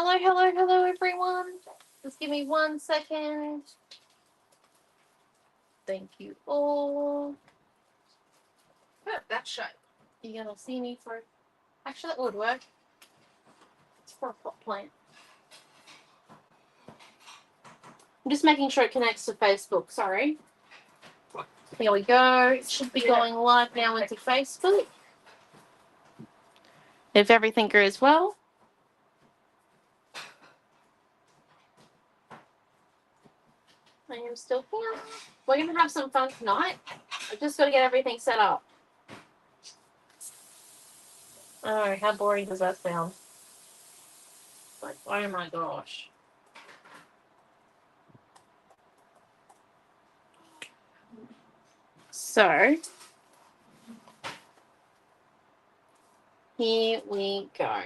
Hello, hello, hello, everyone. Just give me 1 second. Thank you all. That shape. You're going to see me for... Actually, that would work. It's for a pot plant. I'm just making sure it connects to Facebook. Sorry. Here we go. It should be going live now into Facebook. If everything goes well. I am still here. We're going to have some fun tonight. I've just got to get everything set up. Oh, how boring does that sound? Like, oh my gosh. So, here we go.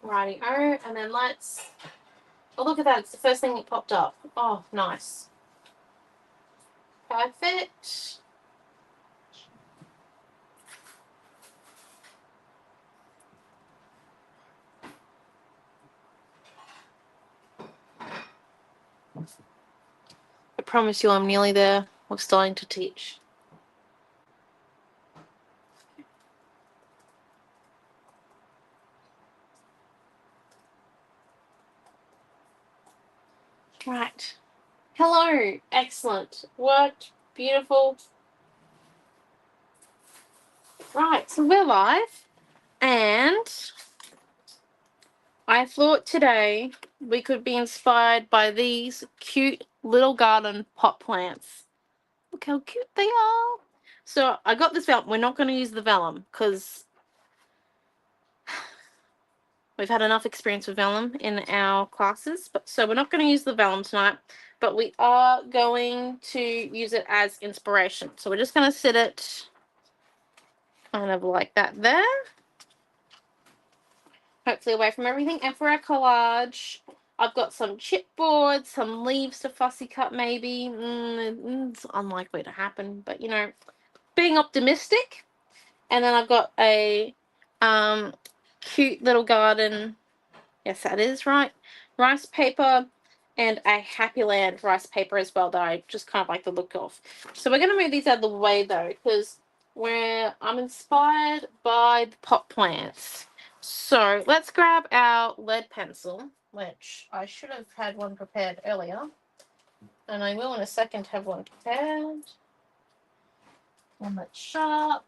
Righty-o, and then let's... Oh, look at that. It's the first thing that popped up. Oh, nice. Perfect. I promise you I'm nearly there. We're starting to teach. Right. Hello. Excellent. Worked. Beautiful. Right, so we're live. And I thought today we could be inspired by these cute little garden pot plants. Look how cute they are. So I got this vellum. We're not going to use the vellum because we've had enough experience with vellum in our classes. So we're not going to use the vellum tonight, but we are going to use it as inspiration. So we're just going to sit it kind of like that there. Hopefully away from everything. And for our collage, I've got some chipboard, some leaves to fussy cut maybe. It's unlikely to happen, but you know, being optimistic. And then I've got a cute little garden, yes that is right, rice paper, and a Happy Land rice paper as well that I just kind of like the look of. So we're going to move these out of the way though, because I'm inspired by the pot plants. So let's grab our lead pencil, which I should have had one prepared earlier. And I will in a second have one prepared. One that's sharp.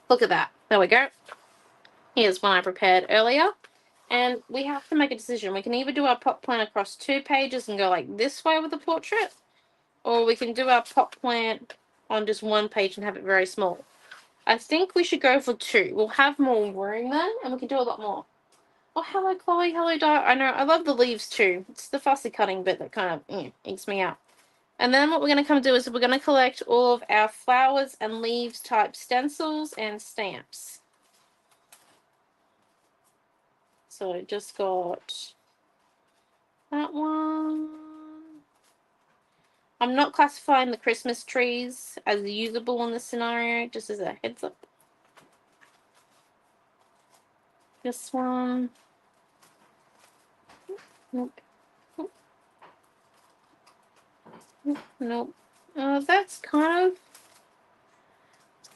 Look at that. There we go. Here's one I prepared earlier. And we have to make a decision. We can either do our pot plant across 2 pages and go like this way with the portrait, or we can do our pot plant on just 1 page and have it very small. I think we should go for 2. We'll have more room then, and we can do a lot more. Oh, hello, Chloe. Hello, Di. I know. I love the leaves too. It's the fussy cutting bit that kind of inks me out. And then what we're going to come do is we're going to collect all of our flowers and leaves type stencils and stamps. So I just got that one. I'm not classifying the Christmas trees as usable in this scenario, just as a heads up. This one. Nope. Nope. That's kind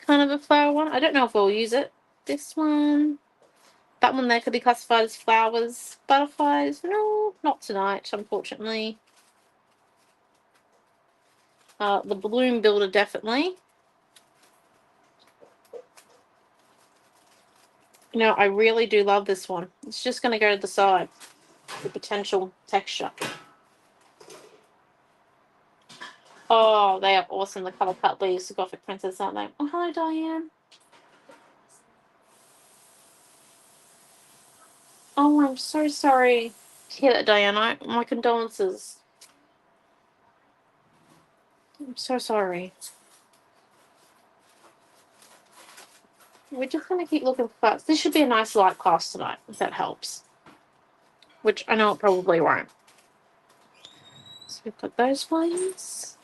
of a flower one. I don't know if we'll use it. This one. That one there could be classified as flowers. Butterflies. No, not tonight, unfortunately. The balloon builder, definitely. You know, I really do love this one. It's just going to go to the side. The potential texture. Oh, they are awesome. The color cut leaves, the Gothic Princess, aren't they? Oh, hello, Diane. Oh, I'm so sorry to hear that, Diane. My condolences. I'm so sorry. We're just going to keep looking for parts. This should be a nice light class tonight, if that helps. Which I know it probably won't. So we've got those ones.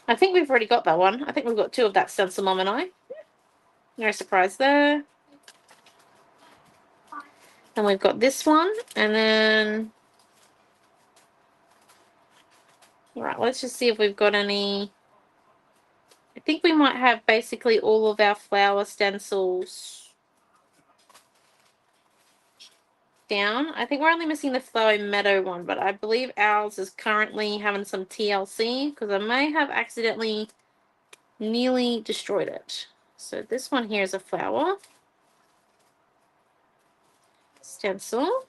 I think we've already got that one. I think we've got 2 of that stencil, Mum and I. No surprise there. And we've got this one, and then, all right, let's just see if we've got any. I think we might have basically all of our flower stencils down. I think we're only missing the Flower Meadow one, but I believe ours is currently having some TLC because I may have accidentally nearly destroyed it. So this one here is a flower stencil.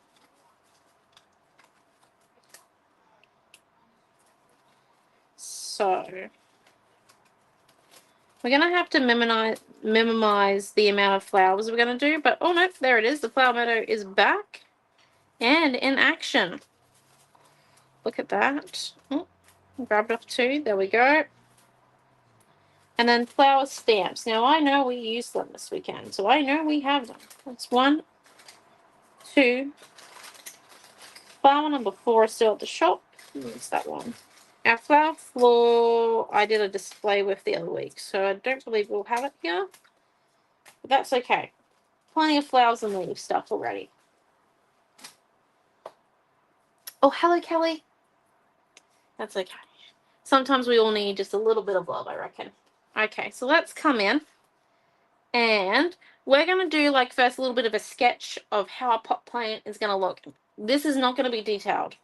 So we're going to have to minimize the amount of flowers we're going to do, but oh no, there it is. The Flower Meadow is back and in action. Look at that. Oh, grab it off too. There we go. And then flower stamps. Now, I know we used them this weekend, so I know we have them. That's 1, 2. Flower number 4 is still at the shop. What's that one? Our flower floor, I did a display with the other week, so I don't believe we'll have it here. But that's okay. Plenty of flowers and leaf stuff already. Oh, hello, Kelly. That's okay. Sometimes we all need just a little bit of love, I reckon. Okay, so let's come in. And we're going to do, like, first a little bit of a sketch of how our pot plant is going to look. This is not going to be detailed.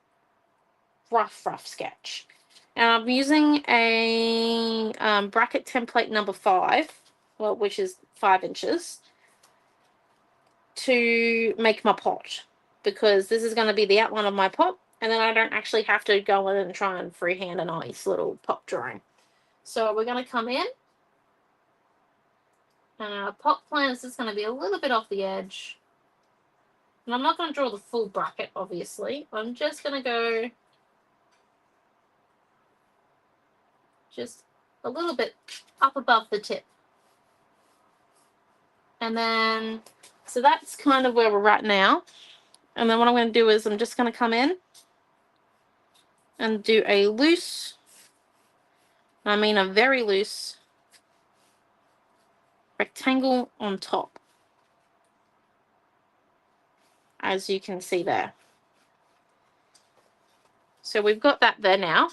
Rough sketch. And I'm using a bracket template number 5, well, which is 5 inches, to make my pot. Because this is going to be the outline of my pot. And then I don't actually have to go in and try and freehand a nice little pot drawing. So we're going to come in. And our pot plant is just going to be a little bit off the edge. And I'm not going to draw the full bracket, obviously. I'm just going to go just a little bit up above the tip. And then, so that's kind of where we're at now. And then what I'm going to do is I'm just going to come in and do a loose, I mean a very loose rectangle on top, as you can see there. So we've got that there now.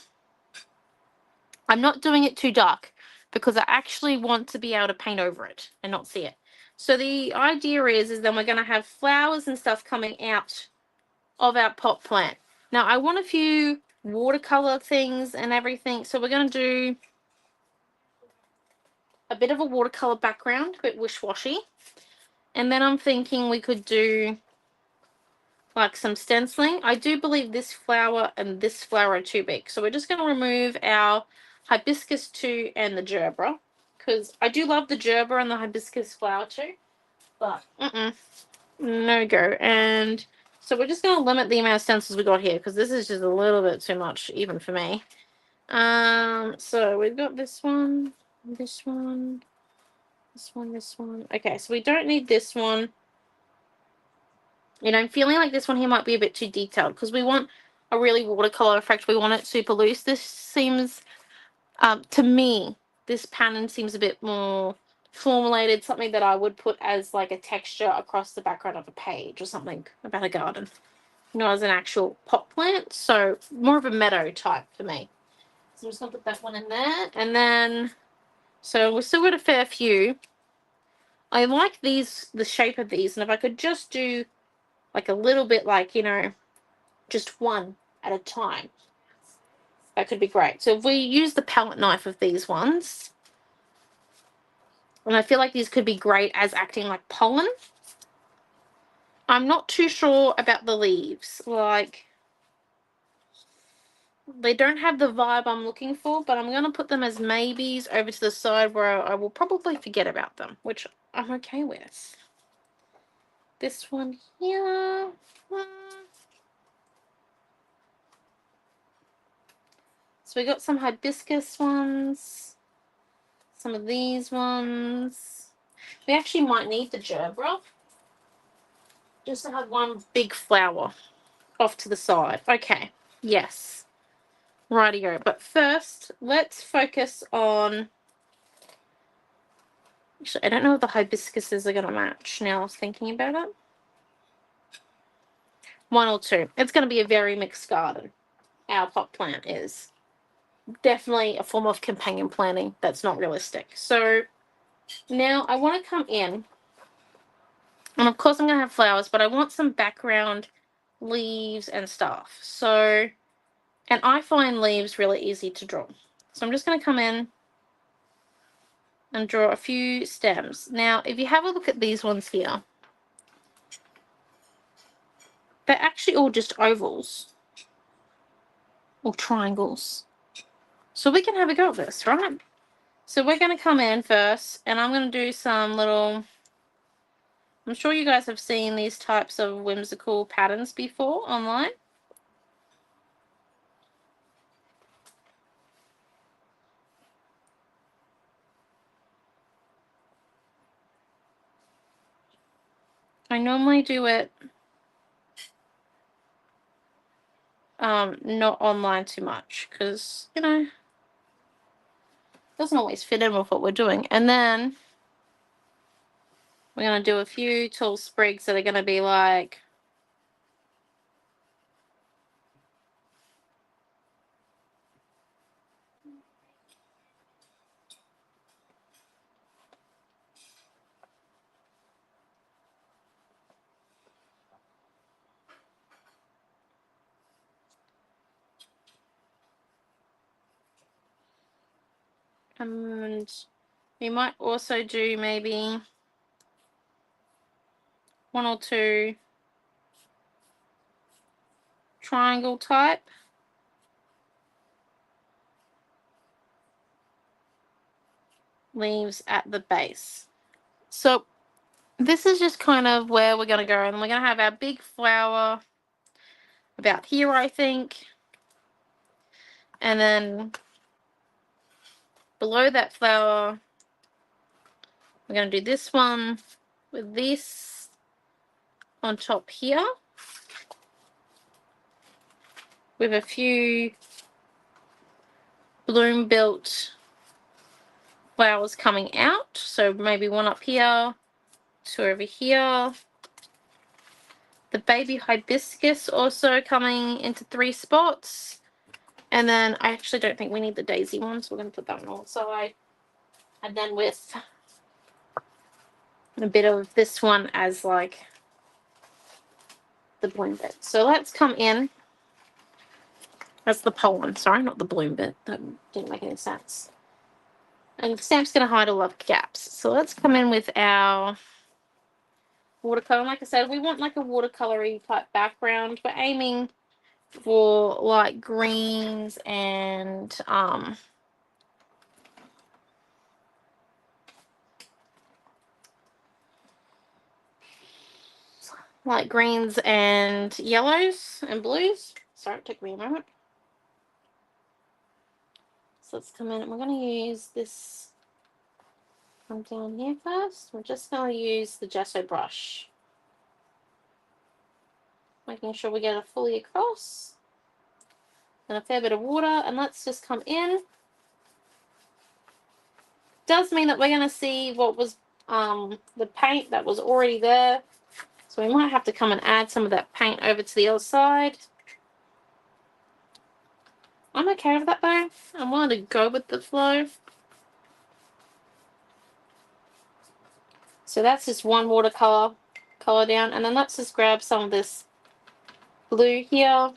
I'm not doing it too dark because I actually want to be able to paint over it and not see it. So the idea is then we're going to have flowers and stuff coming out of our pot plant. Now I want a few watercolor things and everything. So we're going to do a bit of a watercolor background, a bit wish-washy. And then I'm thinking we could do like some stenciling. I do believe this flower and this flower are too big. So we're just going to remove our hibiscus 2 and the gerbera. Because I do love the gerbera and the hibiscus flower too. But no go. And so we're just going to limit the amount of stencils we got here. Because this is just a little bit too much even for me. So we've got this one, this one, this one, this one. Okay, so we don't need this one. And I'm feeling like this one here might be a bit too detailed because we want a really watercolor effect. We want it super loose. This seems, to me, this pattern seems a bit more formulated, something that I would put as like a texture across the background of a page or something about a garden, not as an actual pot plant. So more of a meadow type for me. So I'm just going to put that one in there. And then, so we've still got a fair few. I like these, the shape of these. And if I could just do like a little bit like, you know, just one at a time, that could be great. So if we use the palette knife of these ones, and I feel like these could be great as acting like pollen. I'm not too sure about the leaves. Like, they don't have the vibe I'm looking for, but I'm going to put them as maybes over to the side where I will probably forget about them, which I'm okay with. This one here. So we got some hibiscus ones. Some of these ones. We actually might need the gerbera. Just to have one big flower off to the side. Okay. Yes. Rightio. But first, let's focus on Actually, I don't know if the hibiscuses are going to match now I was thinking about it. 1 or 2. It's going to be a very mixed garden. Our pot plant is definitely a form of companion planting that's not realistic. So now I want to come in, and of course I'm going to have flowers, but I want some background leaves and stuff. So, and I find leaves really easy to draw. So I'm just going to come in and draw a few stems. Now, if you have a look at these ones here, they're actually all just ovals or triangles. So we can have a go at this, right? So we're going to come in first, and I'm going to do some little... I'm sure you guys have seen these types of whimsical patterns before online. I normally do it not online too much because, you know, it doesn't always fit in with what we're doing. And then we're going to do a few tall sprigs that are going to be like... And we might also do maybe 1 or 2 triangle type. Leaves at the base. So this is just kind of where we're going to go. And we're going to have our big flower about here, I think. And then below that flower, we're going to do this one with this on top here, with a few bloom built flowers coming out. So maybe 1 up here, 2 over here. The baby hibiscus also coming into 3 spots. And then I actually don't think we need the daisy one, so we're going to put that one on the side. And then with a bit of this one as like the bloom bit. So let's come in. That's the pollen, sorry, not the bloom bit. That didn't make any sense. And the stamp's going to hide a lot of gaps. So let's come in with our watercolor. Like I said, we want like a watercolory type background. We're aiming for like greens and like greens and yellows and blues. Sorry, it took me a moment. So let's come in and we're going to use this one down here first. We're just going to use the gesso brush, making sure we get it fully across, and a fair bit of water. And let's just come in. Does mean that we're going to see what was the paint that was already there, so we might have to come and add some of that paint over to the other side. I'm okay with that though. I'm willing to go with the flow. So that's just one watercolor color down, and then let's just grab some of this blue here.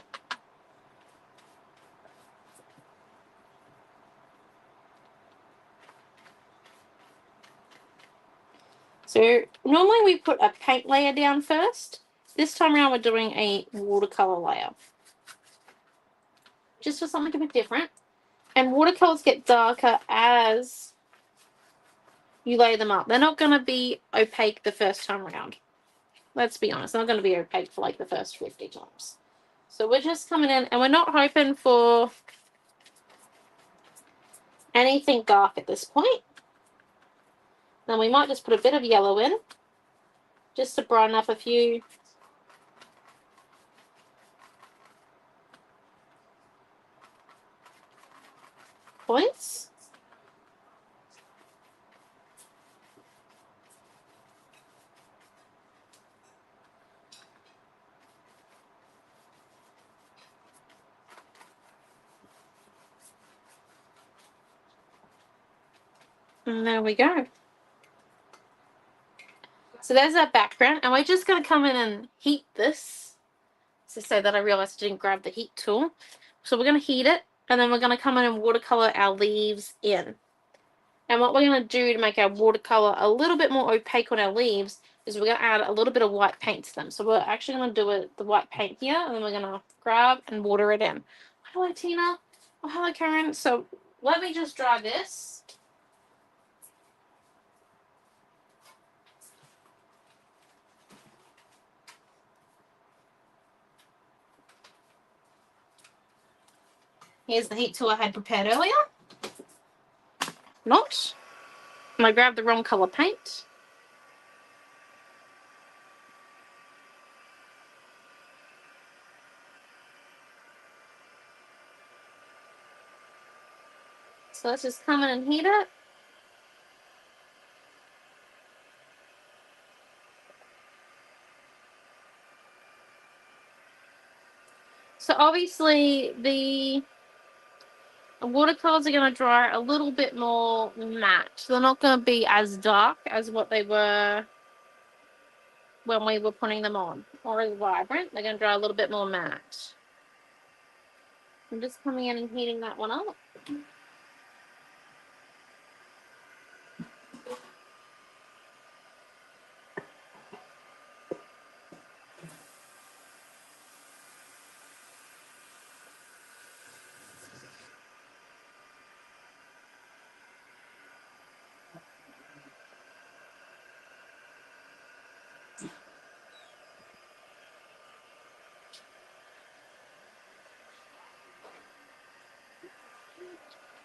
So normally we put a paint layer down first. This time around we're doing a watercolor layer, just for something a bit different. And watercolors get darker as you lay them up. They're not going to be opaque the first time around. Let's be honest, they're not going to be opaque for like the first 50 times. So we're just coming in, and we're not hoping for anything dark at this point. Then we might just put a bit of yellow in, just to brighten up a few points. And there we go. So there's our background, and we're just going to come in and heat this. To say that I realized I didn't grab the heat tool. So we're going to heat it, and then we're going to come in and watercolor our leaves in. And what we're going to do to make our watercolor a little bit more opaque on our leaves is we're going to add a little bit of white paint to them. So we're actually going to do the white paint here, and then we're going to grab and water it in. Hello, Tina. Oh, hello, Karen. So let me just dry this. Here's the heat tool I had prepared earlier. Not. And I grabbed the wrong color paint. So let's just come in and heat it. So obviously the watercolors are going to dry a little bit more matte. They're not going to be as dark as what they were when we were putting them on, or as vibrant. They're going to dry a little bit more matte. I'm just coming in and heating that one up.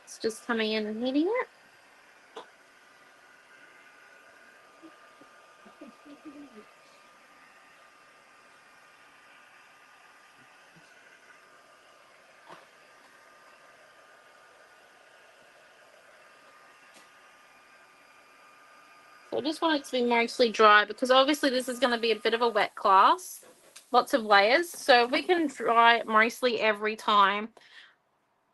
It's just coming in and heating it. So I just want it to be mostly dry because obviously this is going to be a bit of a wet class. Lots of layers. So we can dry it mostly every time.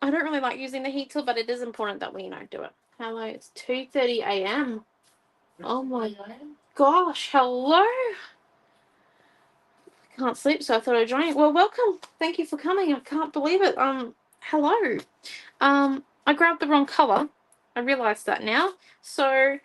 I don't really like using the heat tool, but it is important that we, do it. Hello, it's 2:30 a.m. Oh my gosh, hello. Can't sleep, so I thought I'd join you. Well, welcome. Thank you for coming. I can't believe it. Hello. I grabbed the wrong color. I realized that now. So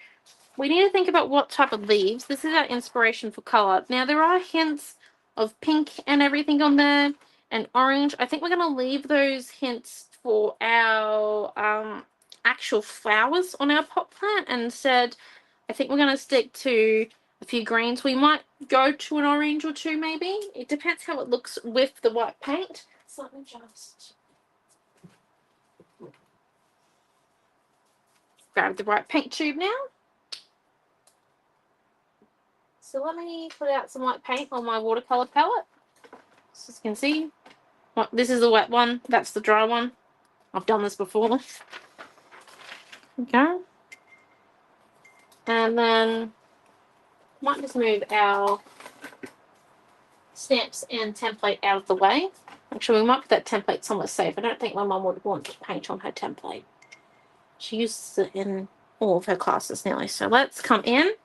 we need to think about what type of leaves. This is our inspiration for color. Now, there are hints of pink and everything on there, and orange. I think we're going to leave those hints for our actual flowers on our pot plant, and instead, I think we're going to stick to a few greens. We might go to an orange or two, maybe. It depends how it looks with the white paint. So let me just grab the white paint tube now. So let me put out some white paint on my watercolor palette. So as you can see, this is the wet one. That's the dry one. I've done this before. Okay. And then might just move our stamps and template out of the way. Actually, we might put that template somewhere safe. I don't think my mum would want to paint on her template. She uses it in all of her classes nearly. So let's come in.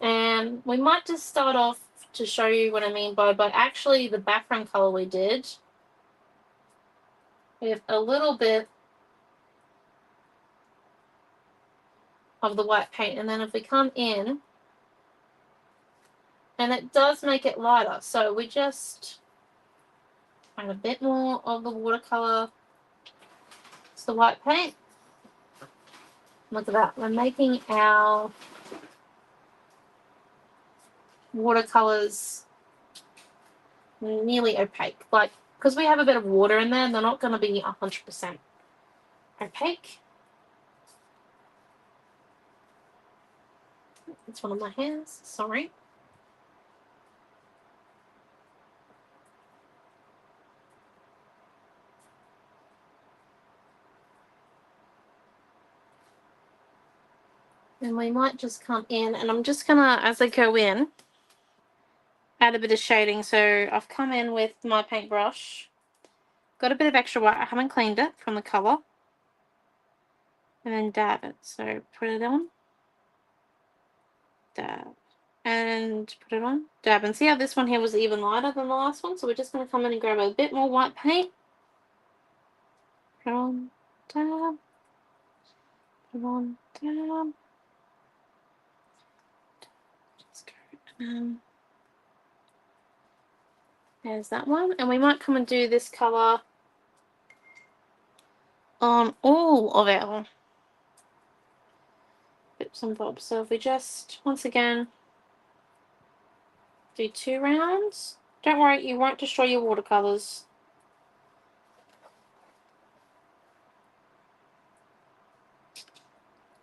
And we might just start off to show you what I mean by, but actually the background color we did with a little bit of the white paint. And then if we come in, and it does make it lighter. So we just add a bit more of the watercolor to the white paint. Look at that. We're making our watercolors nearly opaque. Like, because we have a bit of water in there, they're not going to be 100% opaque. It's one of my hands. Sorry. And we might just come in, and I'm just going to, as I go in, add a bit of shading. So I've come in with my paintbrush, got a bit of extra white. I haven't cleaned it from the color. and then dab it. So put it on, dab, and put it on, dab. And see how this one here was even lighter than the last one? So we're just going to come in and grab a bit more white paint. Put it on, dab, put it on, dab. Just go, there's that one. And we might come and do this colour on all of our bits and bobs. So if we just, once again, do 2 rounds. Don't worry, you won't destroy your watercolours.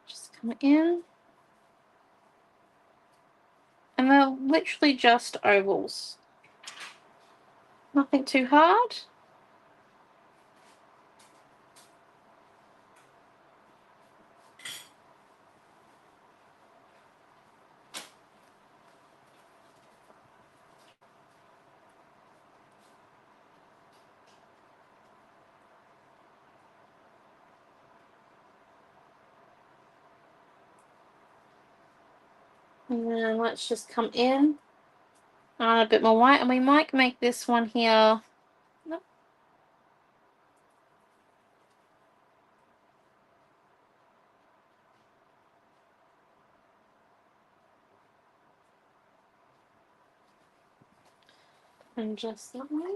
Just come in. And they're literally just ovals. Nothing too hard. And then let's just come in on a bit more white, and we might make this one here. Nope. And just that way.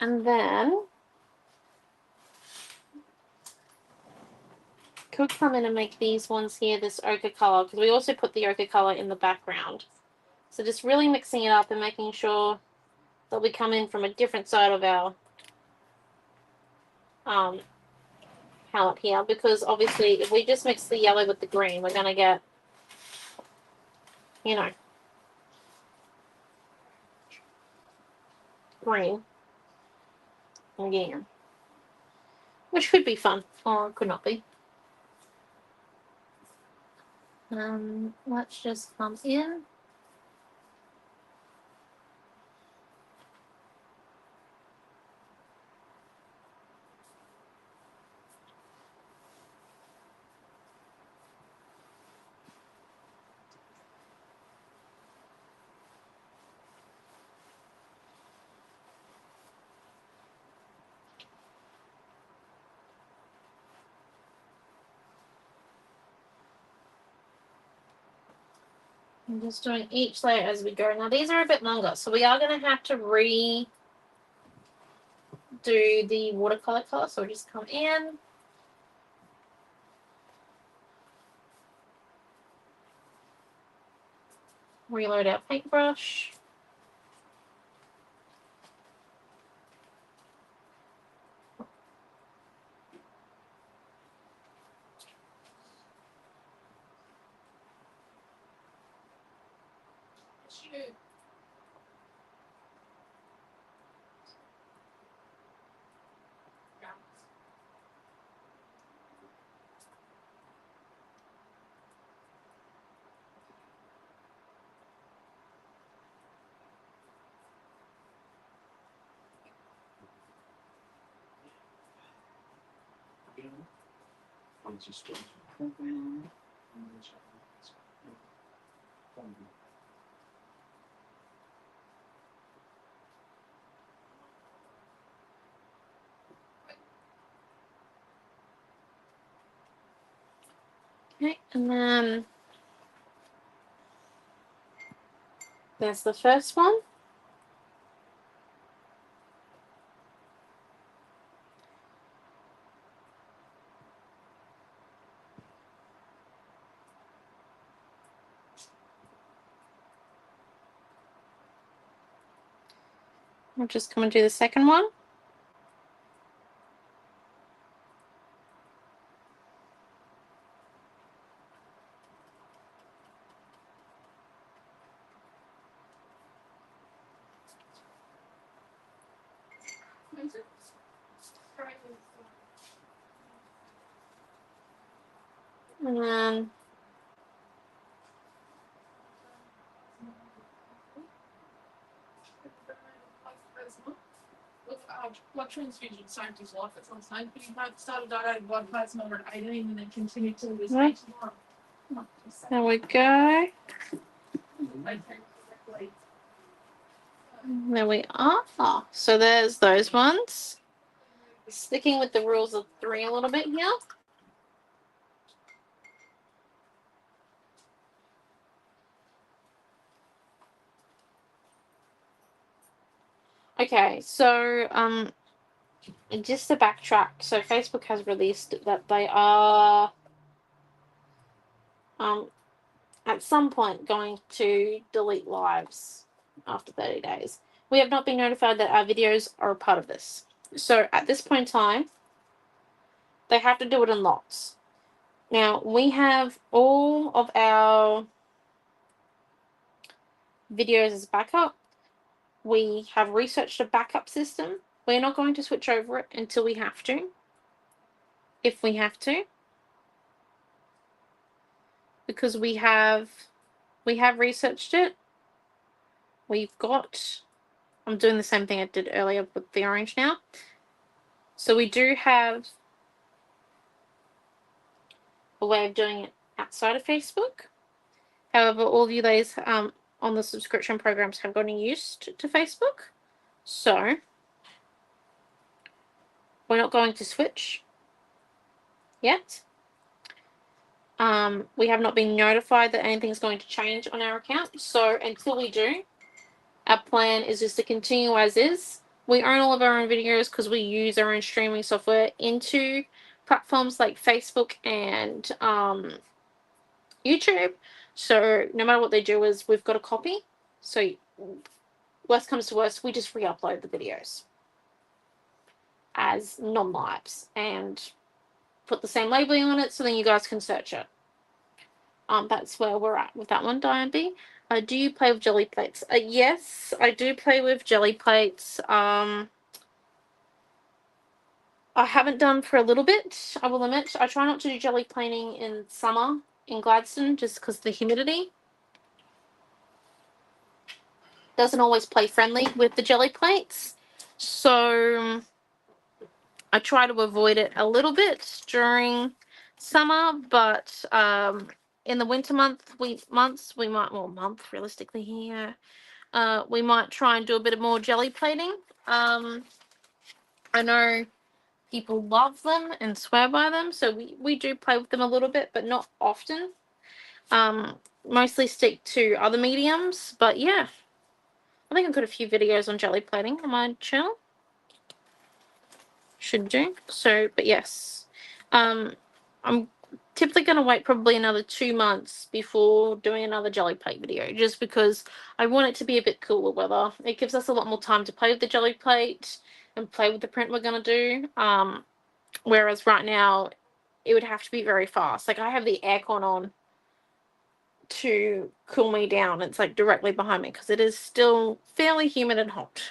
And then could come in and make these ones here this ochre colour, because we also put the ochre colour in the background. So just really mixing it up and making sure that we come in from a different side of our palette here, because obviously if we just mix the yellow with the green, we're going to get, you know, green again, which could be fun, or it could not be. Let's just come in. I'm just doing each layer as we go. Now these are a bit longer, so we are going to have to redo the watercolor color. So we'll just come in. Reload our paintbrush. Okay, and then there's the first one. I'll just come and do the second one. And then blood transfusion scientist life at some stage, but he started donating blood plasma over at 18 and then continued to his age tomorrow. There we go. There we are. So there's those ones. Sticking with the rules of 3 a little bit here. Okay, so just to backtrack, so Facebook has released that they are at some point going to delete lives after 30 days. We have not been notified that our videos are a part of this. So at this point in time, they have to do it in lots. Now, we have all of our videos as backup. We have researched a backup system. We're not going to switch over it until we have to. If we have to. Because we have researched it. We've got, I'm doing the same thing I did earlier with the orange now. So we do have a way of doing it outside of Facebook. However, all of you guys on the subscription programs have gotten used to Facebook. So we're not going to switch yet. We have not been notified that anything's going to change on our account. So until we do, our plan is just to continue as is. We own all of our own videos because we use our own streaming software into platforms like Facebook and YouTube. So no matter what they do is we've got a copy. So worst comes to worst, we just re-upload the videos as non-lives and put the same labeling on it so then you guys can search it. That's where we're at with that one, Diane B. Do you play with jelly plates? Yes, I do play with jelly plates. I haven't done for a little bit, I will admit. I try not to do jelly plating in summer in Gladstone just because the humidity doesn't always play friendly with the jelly plates. So I try to avoid it a little bit during summer, but in the winter months we might, well, month realistically here, we might try and do a bit of more jelly plating. I know people love them and swear by them, so we do play with them a little bit, but not often. Mostly stick to other mediums, but yeah. I think I've got a few videos on jelly plating on my channel. Should do. So, but yes. I'm typically going to wait probably another 2 months before doing another jelly plate video, just because I want it to be a bit cooler weather. It gives us a lot more time to play with the jelly plate and play with the print we're going to do. Whereas right now, it would have to be very fast. Like, I have the aircon on to cool me down. It's like directly behind me because it is still fairly humid and hot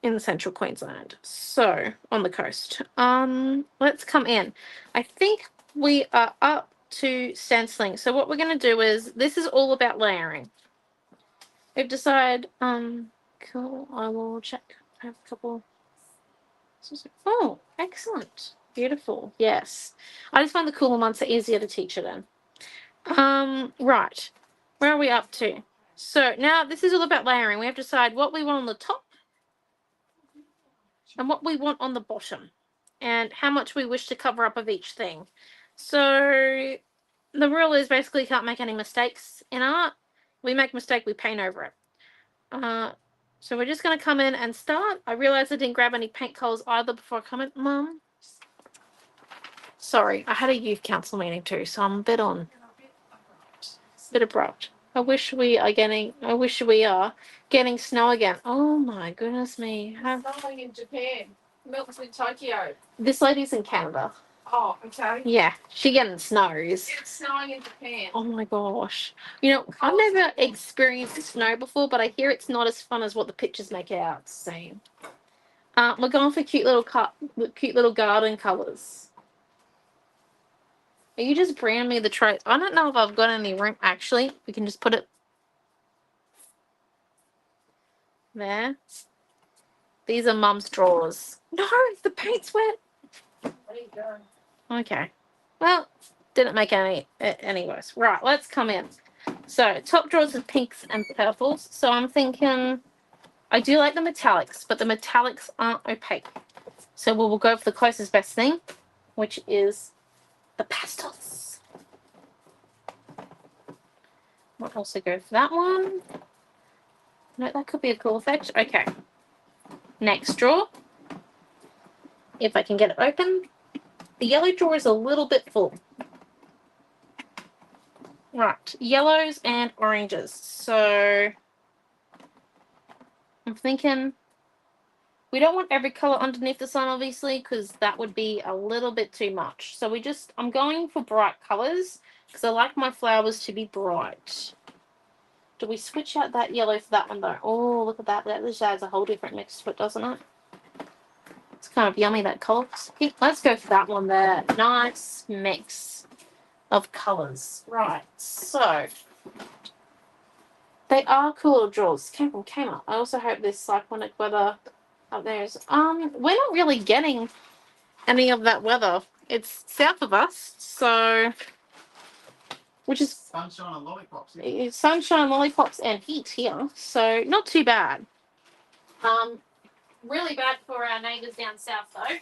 in central Queensland, so on the coast. Let's come in. I think we are up to stenciling. So what we're going to do is, this is all about layering. We've decided, cool, I will check. I have a couple. Oh, excellent. Beautiful. Yes. I just find the cooler months are easier to teach it in. Right. Where are we up to? So now this is all about layering. We have to decide what we want on the top and what we want on the bottom and how much we wish to cover up of each thing. So the rule is basically you can't make any mistakes in art. We make a mistake, we paint over it. So we're just going to come in and start. I realized I didn't grab any paint colors either before I come in. Mum, sorry, I had a youth council meeting too, so I'm a bit abrupt. I wish we are getting snow again. Oh my goodness me. Snowing in Japan. Melts in Tokyo. This lady's in Canada. Oh, okay. Yeah, she getting snows. It's snowing in Japan. Oh my gosh. You know, I've never experienced snow before, but I hear it's not as fun as what the pictures make it out to seem. We're going for cute little garden colours. Are you just bringing me the tray? I don't know if I've got any room. Actually, we can just put it there. These are Mum's drawers. No, the paint's wet. There you go. Okay. Well, didn't make any worse. Right, let's come in. So, top drawers with pinks and purples. So, I'm thinking I do like the metallics, but the metallics aren't opaque. So, we'll go for the closest best thing, which is the pastels. We'll also go for that one. No, that could be a cool effect. Okay. Next drawer. If I can get it open. The yellow drawer is a little bit full. Right. Yellows and oranges. So I'm thinking we don't want every color underneath the sun, obviously, because that would be a little bit too much. So I'm going for bright colors because I like my flowers to be bright. Do we switch out that yellow for that one though? Oh, look at that. That just adds a whole different mix to it, doesn't it? It's kind of yummy, that color. Let's go for that one there. Nice mix of colors. Right, so they are cool drawers. Came from Kmart. I also hope this cyclonic weather up there is we're not really getting any of that weather. It's south of us, so which is sunshine and lollipops. Sunshine, lollipops, and heat here, so not too bad. Really bad for our neighbours down south though.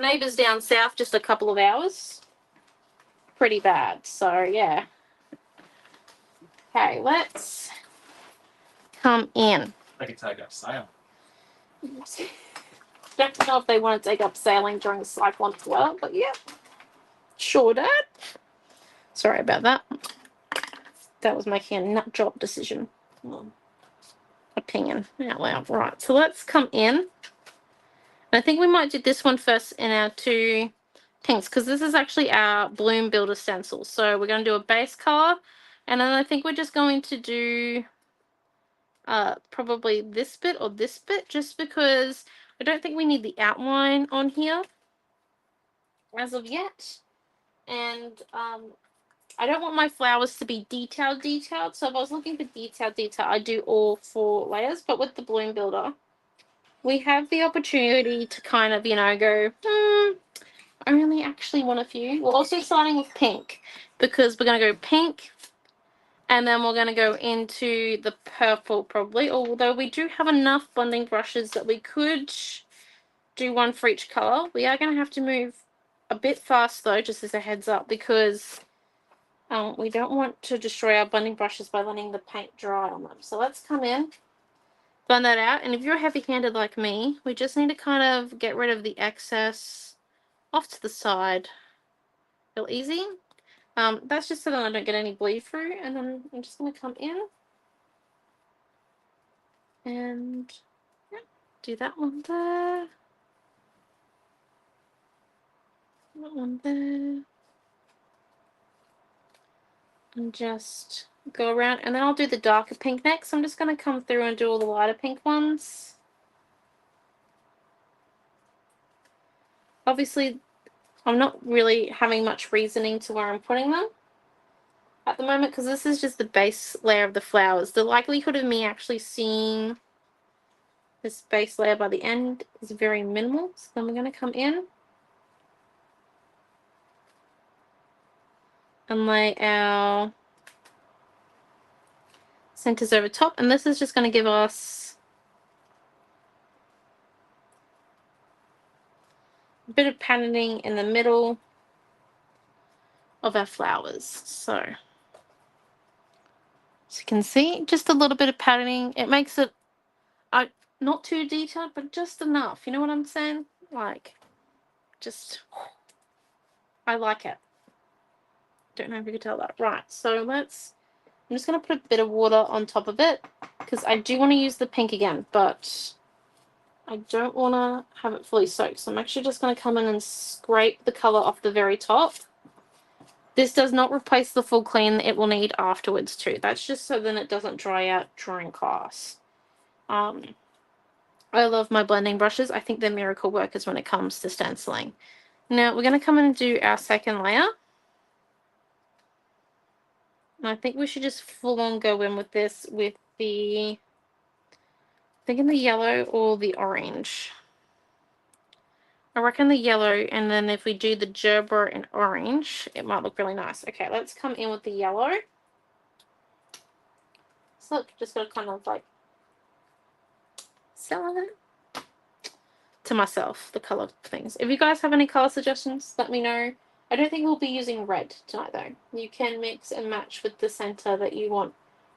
Neighbours down south, just a couple of hours. Pretty bad, so yeah. Okay, let's come in. They can take up sail. Don't know if they want to take up sailing during the cyclone as well, but yeah. Sure, Dad. Sorry about that. That was making a nut job decision. Opinion out loud. Right, so let's come in. I think we might do this one first in our two pinks, because this is actually our Bloom Builder stencil. So we're going to do a base color, and then I think we're just going to do probably this bit or this bit, just because I don't think we need the outline on here as of yet. And I don't want my flowers to be detailed. So if I was looking for detail, I do all 4 layers. But with the Bloom Builder, we have the opportunity to kind of, go, I only actually want a few. We're also starting with pink, because we're going to go pink, and then we're going to go into the purple probably, although we do have enough blending brushes that we could do one for each color. We are going to have to move a bit fast though, just as a heads up, because we don't want to destroy our blending brushes by letting the paint dry on them. So let's come in, blend that out, and if you're heavy-handed like me, we just need to kind of get rid of the excess off to the side. Real easy. That's just so that I don't get any bleed through, and then I'm just going to come in and do that one there, that one there, and just go around, and then I'll do the darker pink next. So I'm just going to come through and do all the lighter pink ones. Obviously, I'm not really having much reasoning to where I'm putting them at the moment, because this is just the base layer of the flowers. The likelihood of me actually seeing this base layer by the end is very minimal. So then we're going to come in and lay our centers over top, and this is just going to give us a bit of patterning in the middle of our flowers. So as you can see, just a little bit of patterning. It makes it not too detailed, but just enough. You know what I'm saying? Like, just, I like it. Don't know if you can tell that. Right, so I'm just going to put a bit of water on top of it, because I do want to use the pink again, but I don't want to have it fully soaked. So I'm actually just going to come in and scrape the color off the very top. This does not replace the full clean it will need afterwards too. That's just so then it doesn't dry out during class. I love my blending brushes. I think they're miracle workers when it comes to stenciling. Now we're going to come in and do our second layer. And I think we should just full on go in with this with the Thinking the yellow or the orange. I reckon the yellow, and then if we do the gerber in orange, it might look really nice. Okay, let's come in with the yellow. So look, just got to kind of like sell it to myself, the color things. If you guys have any color suggestions, let me know. I don't think we'll be using red tonight though. You can mix and match with the center that you want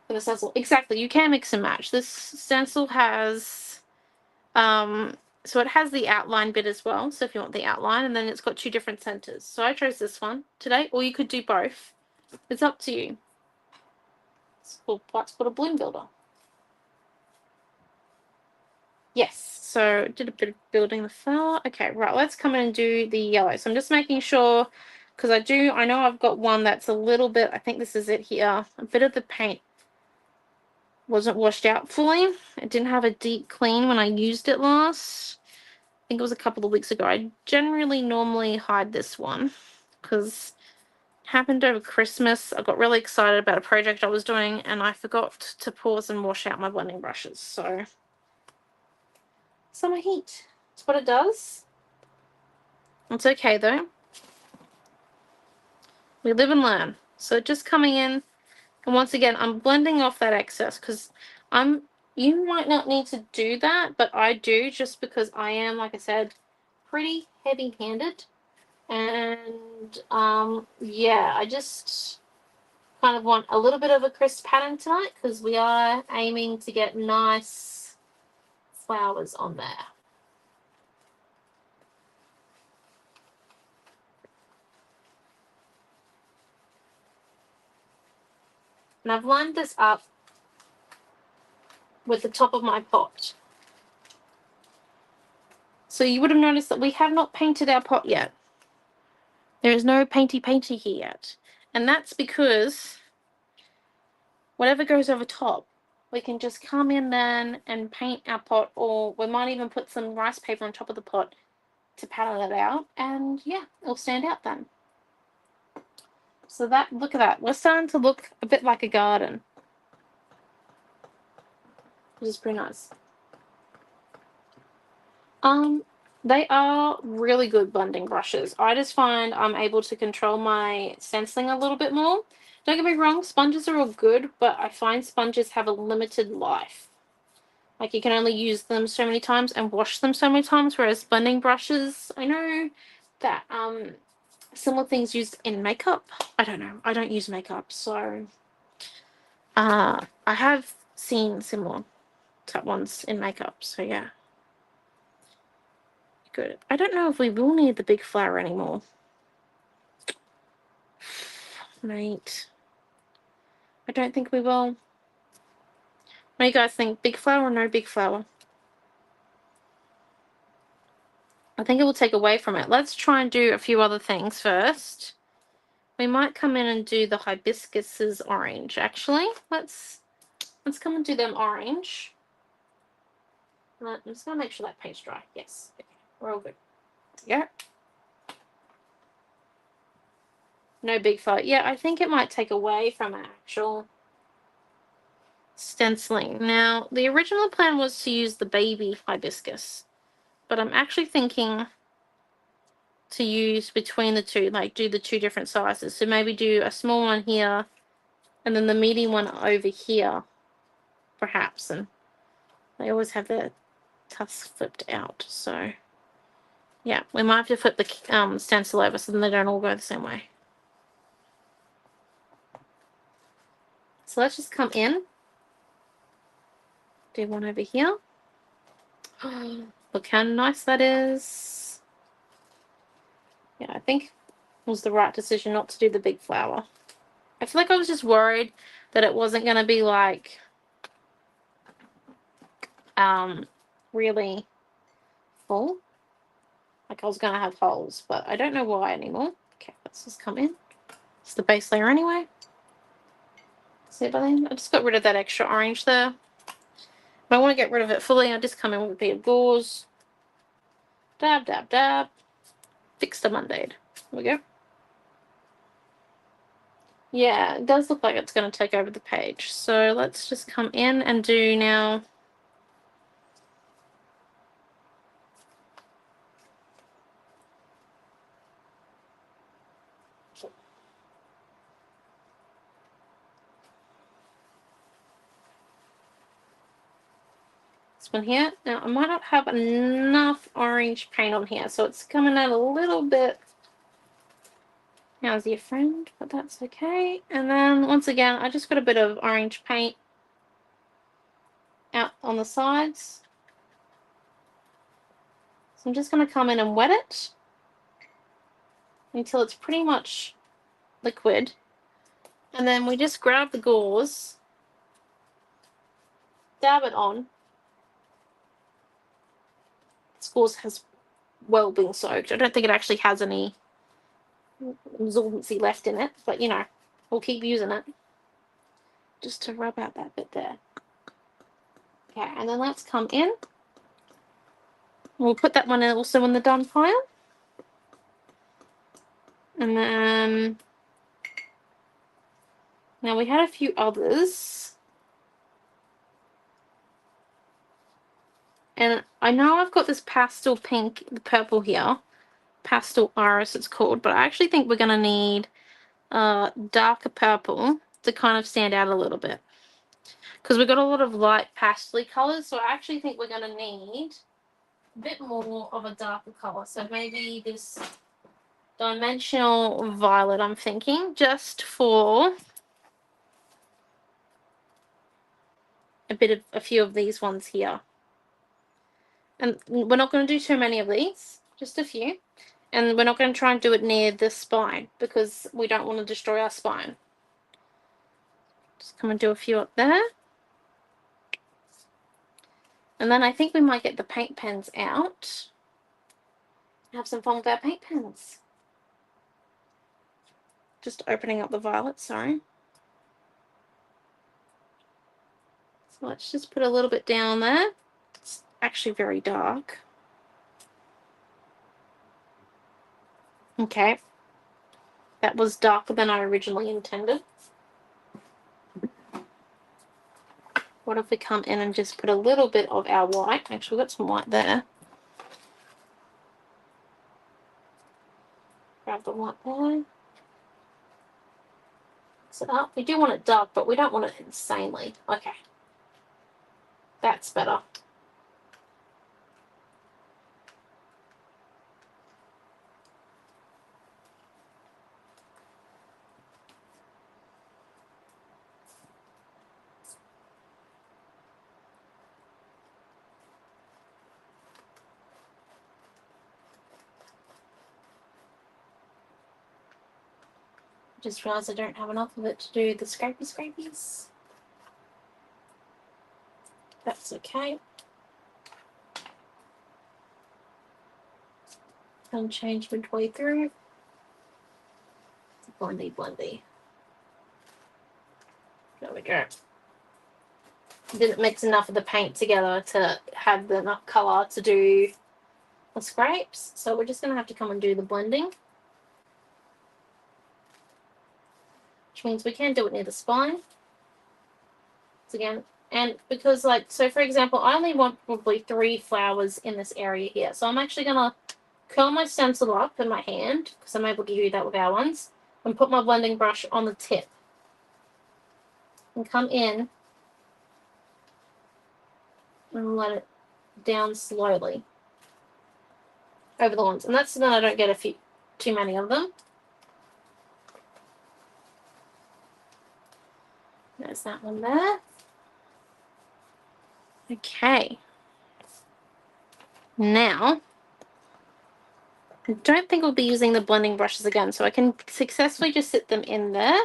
for the stencil. Exactly, you can mix and match. This stencil has, so it has the outline bit as well. So if you want the outline, and then it's got 2 different centers. So I chose this one today, or you could do both. It's up to you. It's called a balloon builder. Yes, so did a bit of building the flower. Okay, right, let's come in and do the yellow. So I'm just making sure, because I know I've got one that's a little bit, I think this is it here. A bit of the paint wasn't washed out fully. It didn't have a deep clean when I used it last. I think it was a couple of weeks ago. I normally hide this one because it happened over Christmas. I got really excited about a project I was doing and I forgot to pause and wash out my blending brushes. So summer heat. That's what it does. It's okay though. We live and learn. So just coming in, and once again, I'm blending off that excess because you might not need to do that, but I do just because I am, like I said, pretty heavy-handed. And yeah, I just kind of want a little bit of a crisp pattern tonight because we are aiming to get nice flowers on there. And I've lined this up with the top of my pot. So you would have noticed that we have not painted our pot yet. There is no painty here yet. And that's because whatever goes over top, we can just come in then and paint our pot, or we might even put some rice paper on top of the pot to pattern it out, and yeah, it'll stand out then. So that, look at that, we're starting to look a bit like a garden, which is pretty nice. They are really good blending brushes. I just find I'm able to control my stenciling a little bit more. Don't get me wrong, sponges are all good, but I find sponges have a limited life. Like, you can only use them so many times and wash them so many times, whereas blending brushes, I know that similar things used in makeup. I don't know. I don't use makeup, so I have seen similar type ones in makeup, so yeah. Good. I don't know if we will need the big flower anymore. Mate. I don't think we will. What do you guys think? Big flower or no big flower? I think it will take away from it. Let's try and do a few other things first. We might come in and do the hibiscuses orange, actually. Let's come and do them orange. I'm just going to make sure that paint's dry. Yes. Okay. We're all good. Yeah. No big flower. Yeah, I think it might take away from actual stenciling. Now, the original plan was to use the baby hibiscus, but I'm actually thinking to use between the two, like do the 2 different sizes. So maybe do a small one here and then the medium one over here, perhaps. And they always have their tufts flipped out, so yeah, we might have to flip the stencil over so then they don't all go the same way. So let's just come in, do one over here. Look how nice that is. Yeah, I think it was the right decision not to do the big flower. I feel like I was just worried that it wasn't going to be like really full. Like I was going to have holes, but I don't know why anymore. Okay, let's just come in. It's the base layer anyway. See it by then? I just got rid of that extra orange there. If I want to get rid of it fully, I just come in with a bit of gauze. Dab, dab, dab. Fixed a Monday. There we go. Yeah, it does look like it's going to take over the page. So let's just come in and do now This one here. Now, I might not have enough orange paint on here, so it's coming out a little bit. How's your friend? But that's okay. And then, once again, I just got a bit of orange paint out on the sides. So I'm just going to come in and wet it until it's pretty much liquid. And then we just grab the gauze, dab it on. This gauze has well been soaked. I don't think it actually has any absorbency left in it, but you know, we'll keep using it just to rub out that bit there. Okay, and then let's come in. We'll put that one also in the done pile. And then now we had a few others. And I know I've got this pastel pink, the purple here. Pastel iris it's called, but I actually think we're going to need darker purple to kind of stand out a little bit. Because we've got a lot of light pastel colours, so I actually think we're going to need a bit more of a darker colour. So maybe this dimensional violet, I'm thinking, just for a few of these ones here. And we're not going to do too many of these, just a few. And we're not going to try and do it near the spine because we don't want to destroy our spine. Just come and do a few up there. And then I think we might get the paint pens out. Have some fun with our paint pens. Just opening up the violet, sorry. So let's just put a little bit down there. It's actually very dark. Okay. That was darker than I originally intended. What if we come in and just put a little bit of our white? Actually, we've got some white there. Grab the white there. Mix it up. We do want it dark, but we don't want it insanely. Okay. That's better. Just realised I don't have enough of it to do the scrapies. That's okay. And change midway through. Blendy. There we go. Didn't mix enough of the paint together to have enough colour to do the scrapes. So we're just going to have to come and do the blending. Which means we can do it near the spine. So again, and because like, so for example, I only want probably 3 flowers in this area here. So I'm actually going to curl my stencil up in my hand, because I'm able to do that with our ones, and put my blending brush on the tip. And come in and let it down slowly over the ones. And that's so that I don't get too many of them. There's that one there. Okay. Now, I don't think we'll be using the blending brushes again, so I can successfully just sit them in there.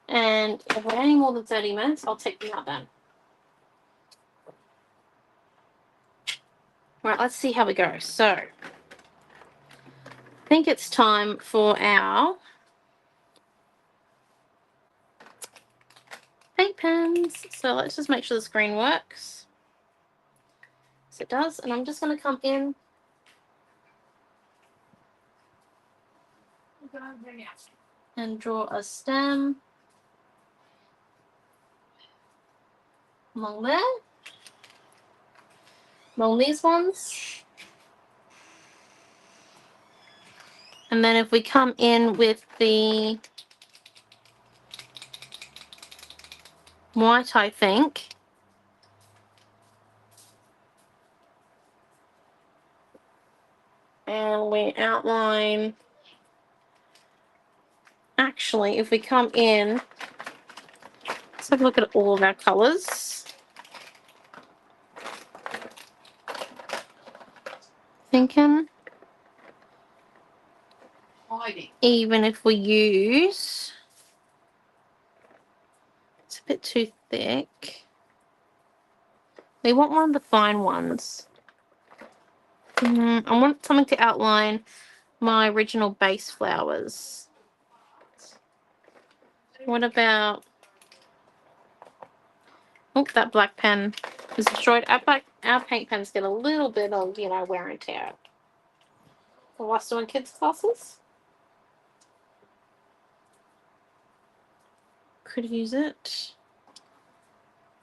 And if we're any more than 30 minutes, I'll take them out then. Right, let's see how we go. So, I think it's time for our paint pens. So let's just make sure the screen works. Yes, it does. And I'm just going to come in. And draw a stem along there. Along these ones. And then if we come in with the white, I think, and we outline, actually, if we come in, let's have a look at all of our colours. Thinking, Hiding. even if we use, it's a bit too thick. We want one of the fine ones. I want something to outline my original base flowers. What about... Oh, that black pen is destroyed. Our paint pens get a little bit of, you know, wear and tear. For us doing kids' classes. Could use it.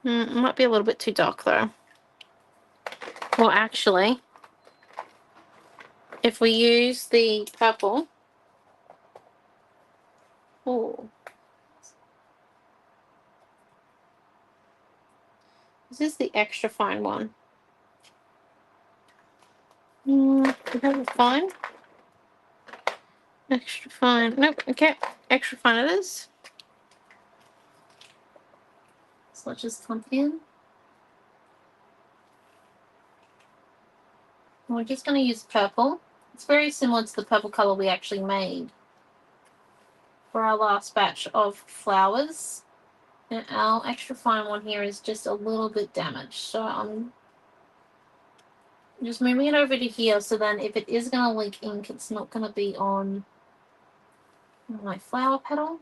It might be a little bit too dark though. Well, actually, if we use the purple... Oh. This is the extra fine one. Is that a fine? Extra fine. Nope. Okay. Extra fine it is. So let's just come in. We're just going to use purple. It's very similar to the purple color we actually made for our last batch of flowers. And our extra fine one here is just a little bit damaged. So I'm just moving it over to here so then if it is going to leak ink, it's not going to be on my flower petal.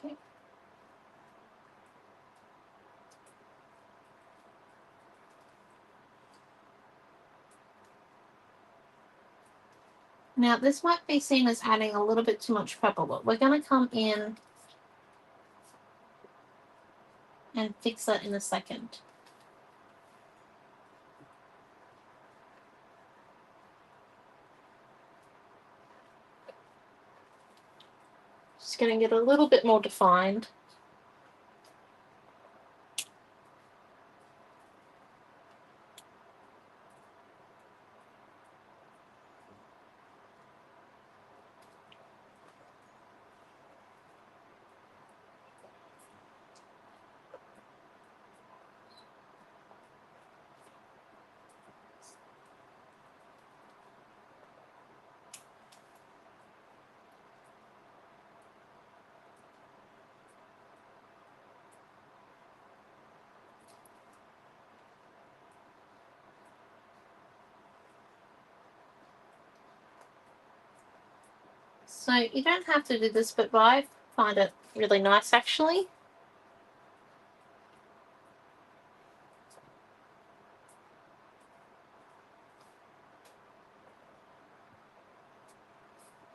Okay. Now this might be seen as adding a little bit too much purple, but we're going to come in and fix that in a second. Just going to get a little bit more defined. So you don't have to do this, but I find it really nice actually.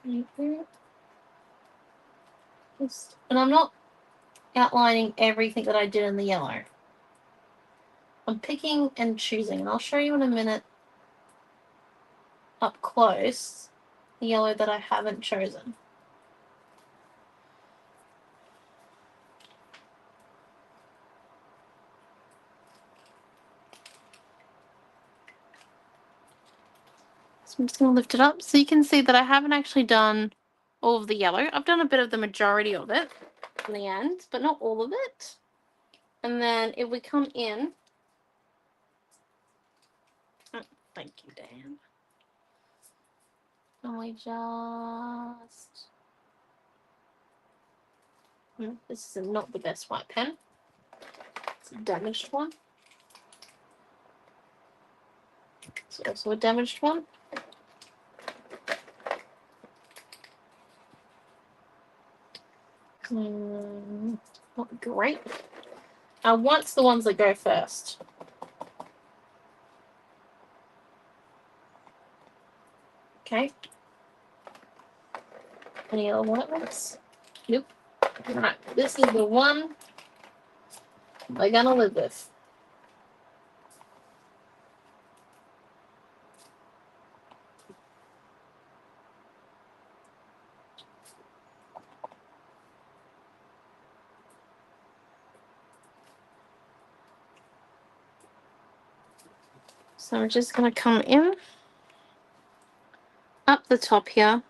And I'm not outlining everything that I did in the yellow. I'm picking and choosing, and I'll show you in a minute up close the yellow that I haven't chosen. So I'm just going to lift it up so you can see that I haven't actually done all of the yellow. I've done a bit of the majority of it in the end, but not all of it. And then if we come in, oh, thank you, Dan. And we just, this is not the best white pen. It's a damaged one. It's also a damaged one. Not great. I want the ones that go first. Okay. Any other white ones? Nope. Alright, this is the one we're gonna live with. So I'm just gonna come in up the top here.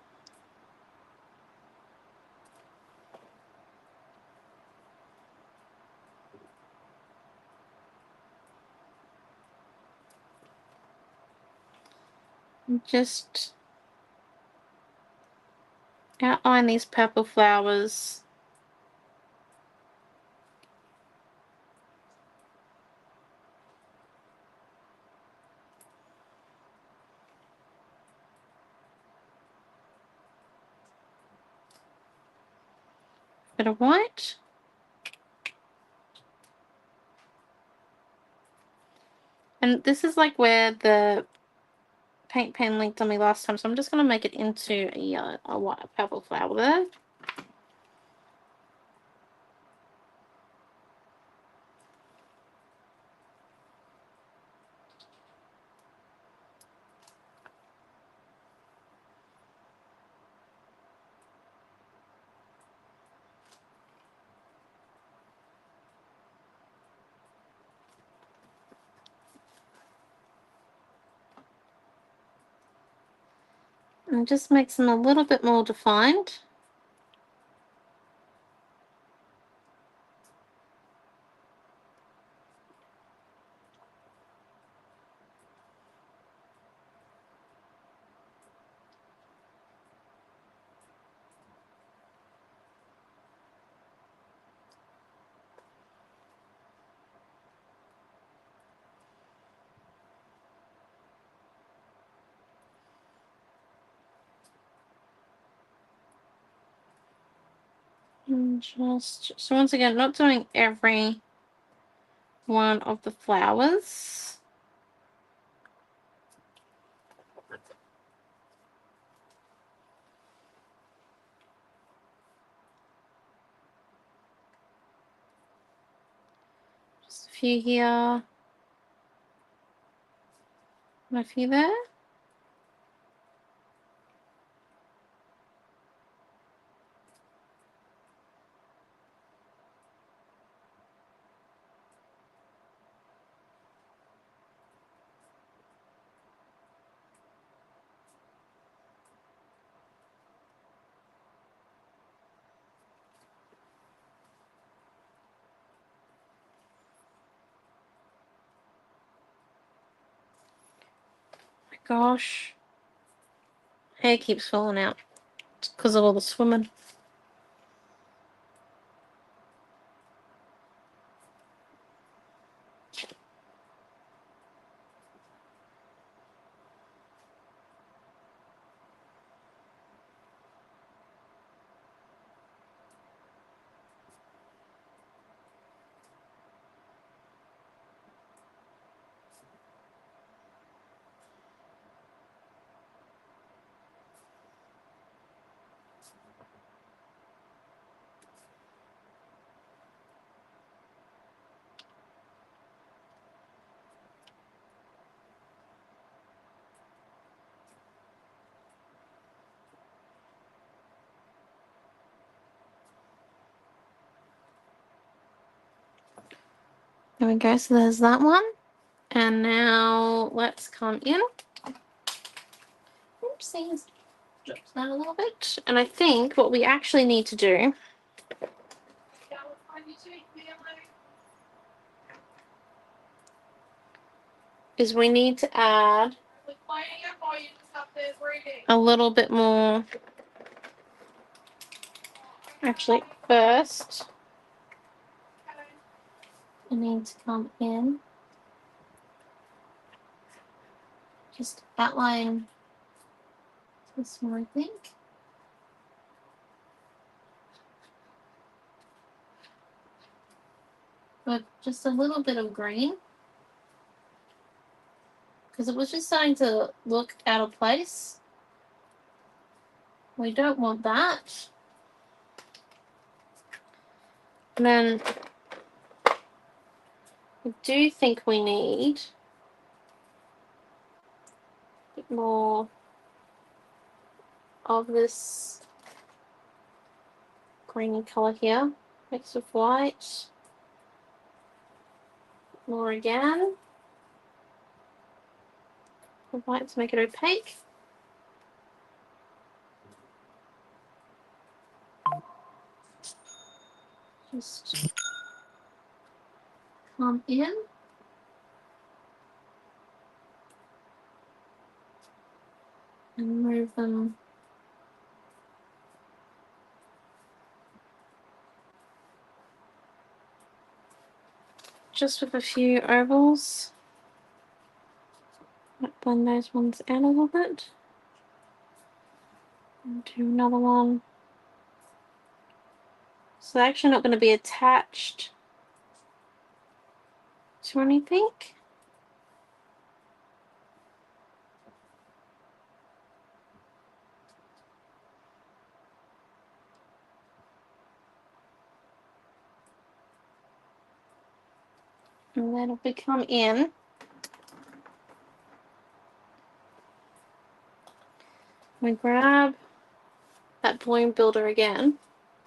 And just outline these purple flowers. Bit of white. And this is like where the paint pen linked on me last time, so I'm just going to make it into a white purple flower there. And just makes them a little bit more defined. And just, so once again, not doing every one of the flowers. Just a few here. And a few there. Gosh, hair keeps falling out because of all the swimming. There we go, so there's that one. And now let's come in. Oopsies. Drops that a little bit. And I think what we actually need to do is we need to add a little bit more. Actually, first, I need to come in. Just outline this one, I think. But just a little bit of green. Because it was just starting to look out of place. We don't want that. And then I do think we need a bit more of this greeny colour here, mixed with white. More again. With white to make it opaque. Just come in. And move them just with a few ovals. Might blend those ones out a little bit. And do another one. So they're actually not going to be attached to anything. And then if we come in, we grab that bloom builder again.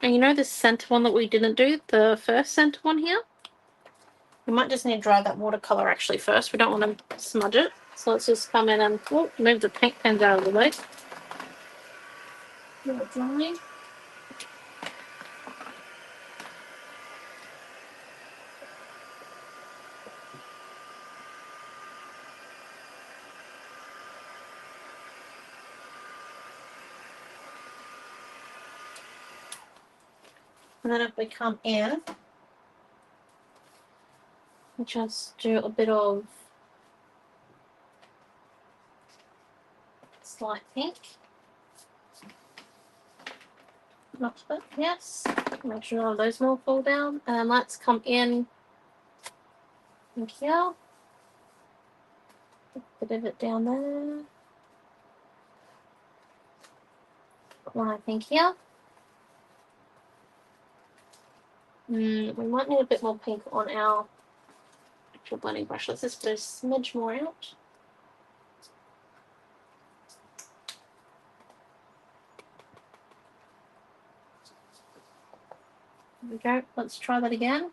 And you know this center one that we didn't do, the first center one here? We might just need to dry that watercolor actually first. We don't want to smudge it. So let's just come in and move the paint pens out of the way. Let it dry. And then if we come in, we just do a bit of slight pink. Not that, yes. Make sure none of those will fall down. And then let's come in here. A bit of it down there. Put one, I think, here. We might need a bit more pink on our actual blending brush. Let's just put a smidge more out. There we go. Let's try that again.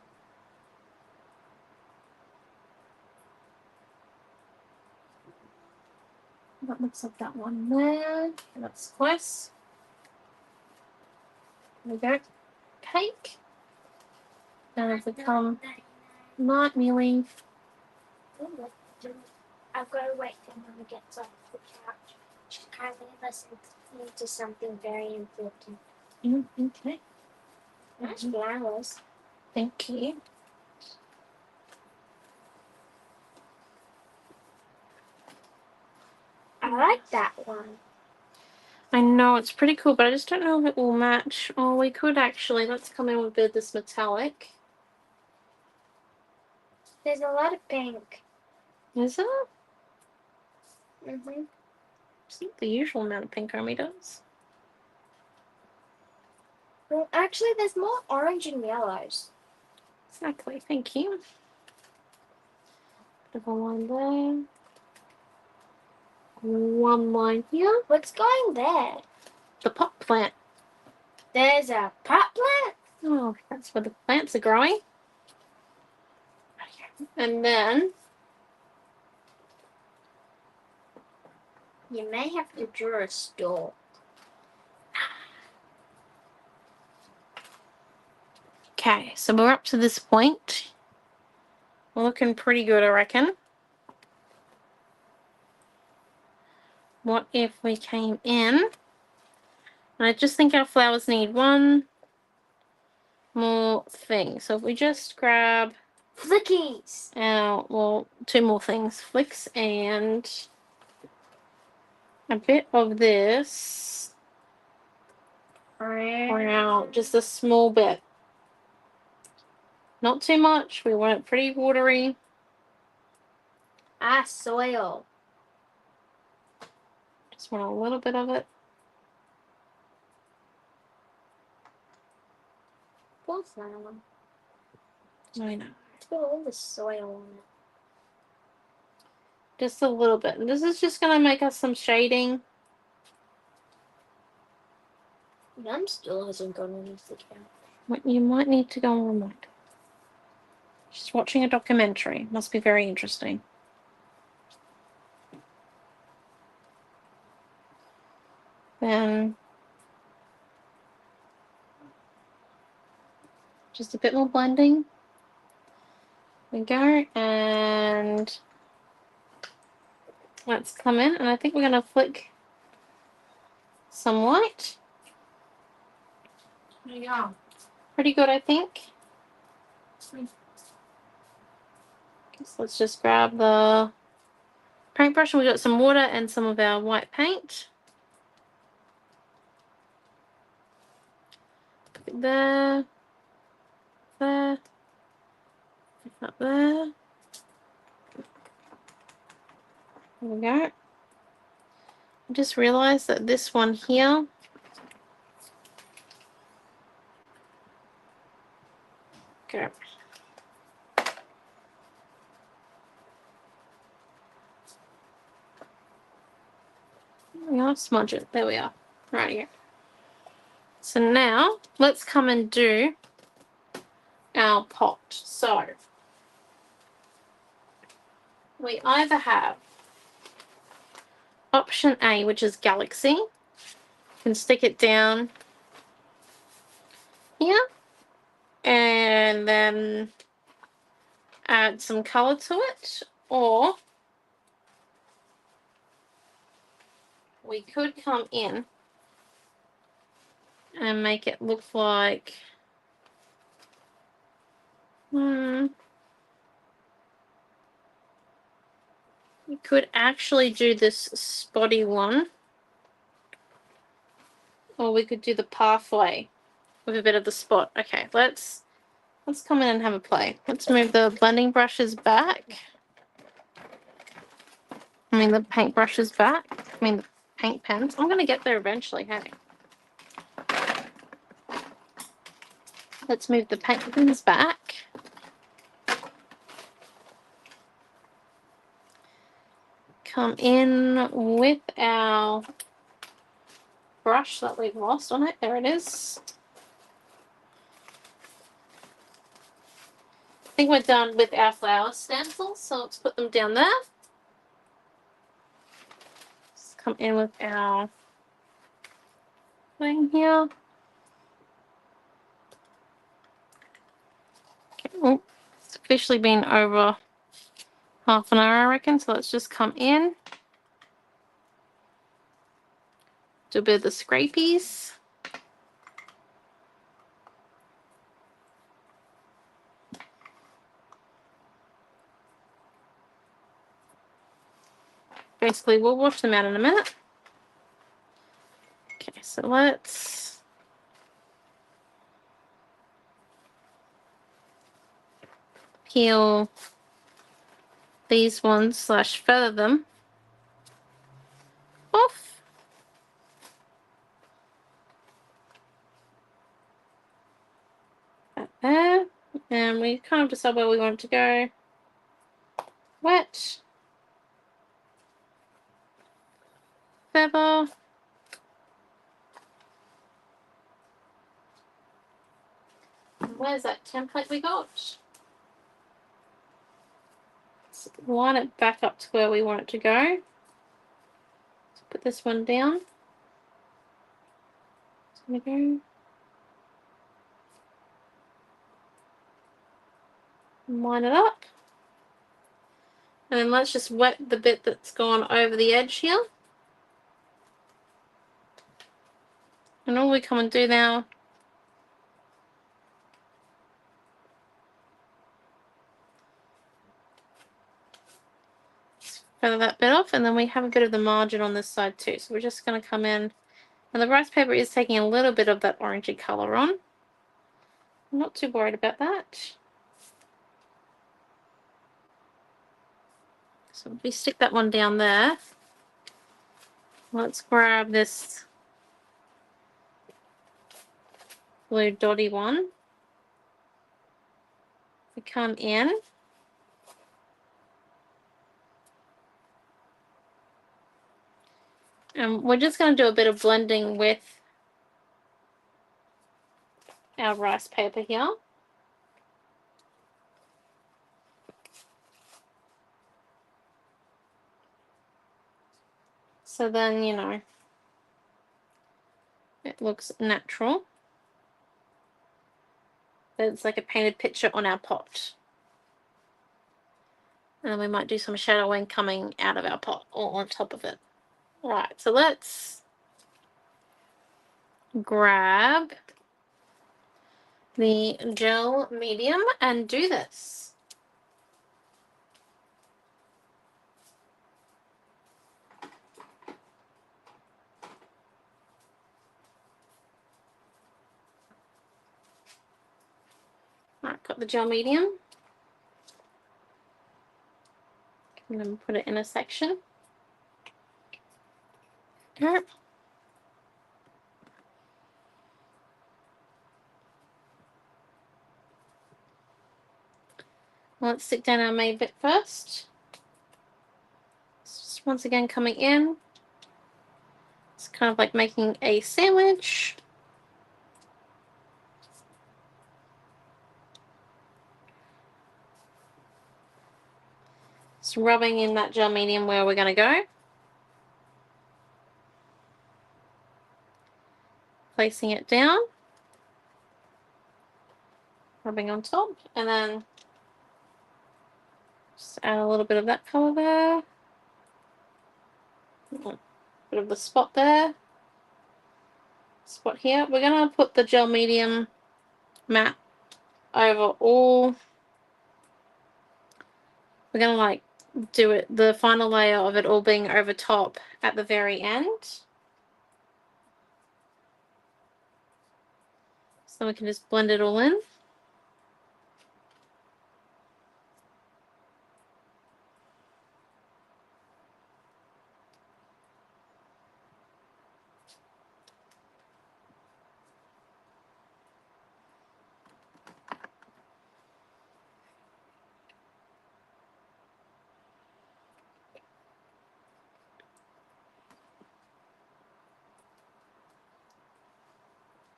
That looks like that one there. That's close. There we go. Cake. And if we come, not really. I've got to wait till Mama gets off the couch. She's currently listening to something very important. Okay. Nice flowers. Thank you. I like that one. I know, it's pretty cool, but I just don't know if it will match. Oh, we could actually. Let's come in with a bit of this metallic. There's a lot of pink. Is it? Mm-hmm. It's not the usual amount of pink Omi does. Well, actually, there's more orange and yellows. Exactly, thank you. Bit of a line there. One line here. What's going there? The pot plant. There's a pot plant? Oh, that's where the plants are growing. And then You may have to draw a stalk. okay, so we're up to this point. We're looking pretty good, I reckon. What if we came in? And I just think our flowers need one more thing. So if we just grab Flickies! well, two more things. Flicks and a bit of this around, just a small bit. Not too much. We want it pretty watery. Soil. Just want a little bit of it. porcelain. I know. It's got all the soil on it. Just a little bit. And this is just going to make us some shading. Mum still hasn't gone underneath the couch. You might need to go and remind her. She's watching a documentary. Must be very interesting. Then just a bit more blending. There we go. And let's come in. And I think we're going to flick some white. Yeah. Pretty good, I think. So let's just grab the paintbrush. We've got some water and some of our white paint. Put it there. There. Up there. There we go. I just realized that this one here go. We are smudge it. There we are. Right here. So now let's come and do our pot. So we either have option A, which is Galaxy. You can stick it down here and then add some color to it, or we could come in and make it look like we could actually do this spotty one, or we could do the pathway with a bit of the spot. Okay, let's come in and have a play. Let's move the blending brushes back. I mean the paint brushes back. I mean the paint pens. I'm gonna get there eventually, hey. Let's move the paint pens back. Come in with our brush that we've lost on it. There it is. I think we're done with our flower stencils, so let's put them down there. Let's come in with our thing here. Okay, oh, it's officially been over half an hour, I reckon, so let's just come in. Do a bit of the scrapies. Basically, we'll wash them out in a minute. Okay, so let's peel these ones / feather them off. That there. And we kind of decide where we want it to go. Wet. Feather. Where's that template we got? Let's line it back up to where we want it to go. Let's put this one down. It's gonna go. Line it up. And then let's just wet the bit that's gone over the edge here. And all we come and do now is feather that bit off, and then we have a bit of the margin on this side too. So we're just going to come in, and the rice paper is taking a little bit of that orangey colour on. I'm not too worried about that. So if we stick that one down there, let's grab this blue dotty one. we come in. And we're just going to do a bit of blending with our rice paper here. So then, you know, it looks natural. It's like a painted picture on our pot. And then we might do some shadowing coming out of our pot or on top of it. Right, so let's grab the gel medium and do this. Right, got the gel medium. And then put it in a section. Yep. Let's stick down our main bit first. Just once again coming in. It's kind of like making a sandwich. Just rubbing in that gel medium where we're going to go. Placing it down. Rubbing on top. And then just add a little bit of that color there. A bit of the spot there. Spot here. We're going to put the gel medium matte over all. We're going to like do it, the final layer of it all being over top at the very end. So we can just blend it all in.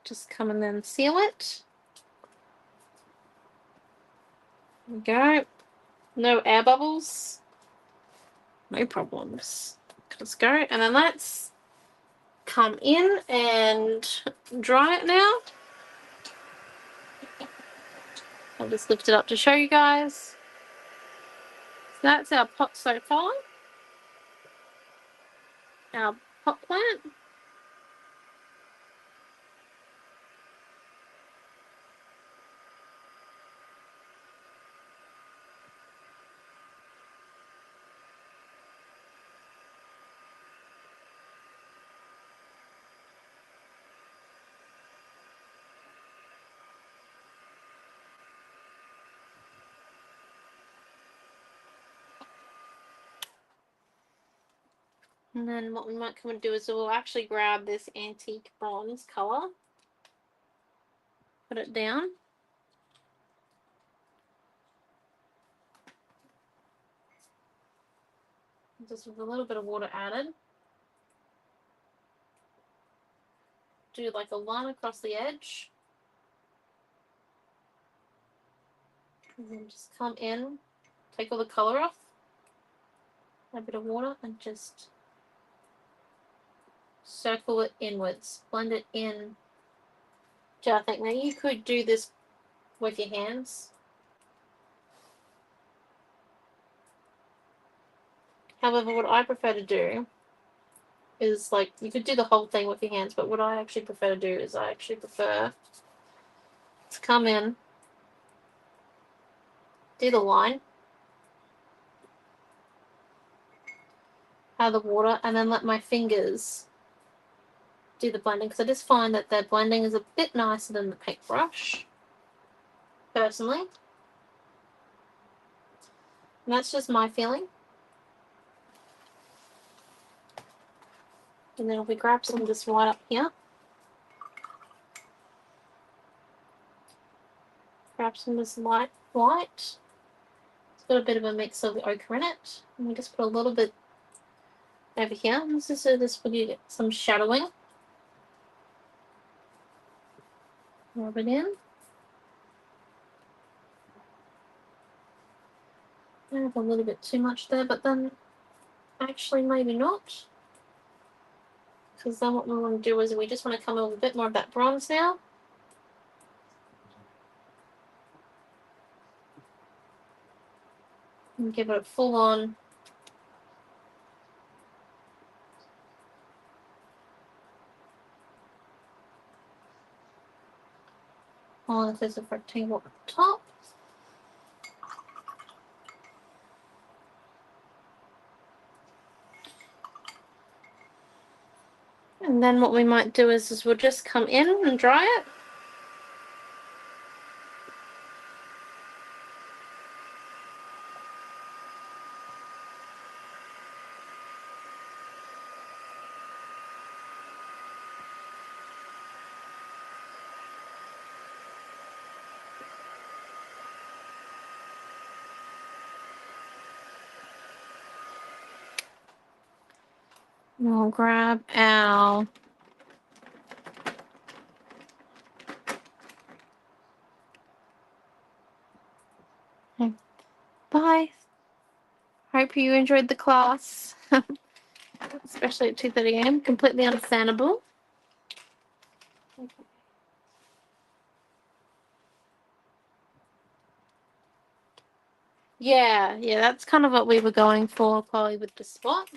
Just come and then seal it. There we go. No air bubbles. No problems. Let's go. And then let's come in and dry it now. I'll just lift it up to show you guys. So that's our pot so far. Our pot plant. And then what we might come and do is we'll actually grab this antique bronze color, put it down. Just with a little bit of water added. Do like a line across the edge. And then just come in, take all the color off, a bit of water, and just circle it inwards, blend it in. I think now you could do this with your hands. However, what I prefer to do is, like, you could do the whole thing with your hands, but what I actually prefer to do is I actually prefer to come in, do the line, add the water, and then let my fingers do the blending, because I just find that their blending is a bit nicer than the paintbrush, personally. And that's just my feeling. And then if we grab some of this white up here, grab some of this light white. It's got a bit of a mix of ochre in it. And we just put a little bit over here. This is so this will get some shadowing. Rub it in. I have a little bit too much there, but then actually maybe not. Because then what we want to do is we just want to come in with a bit more of that bronze now. And give it a full on if there's a rectangle at the top. And then what we might do is we'll just come in and dry it. We'll grab our bye. Hope you enjoyed the class, especially at 2:30 a.m. Completely understandable. Yeah, that's kind of what we were going for, Chloe, with the spot.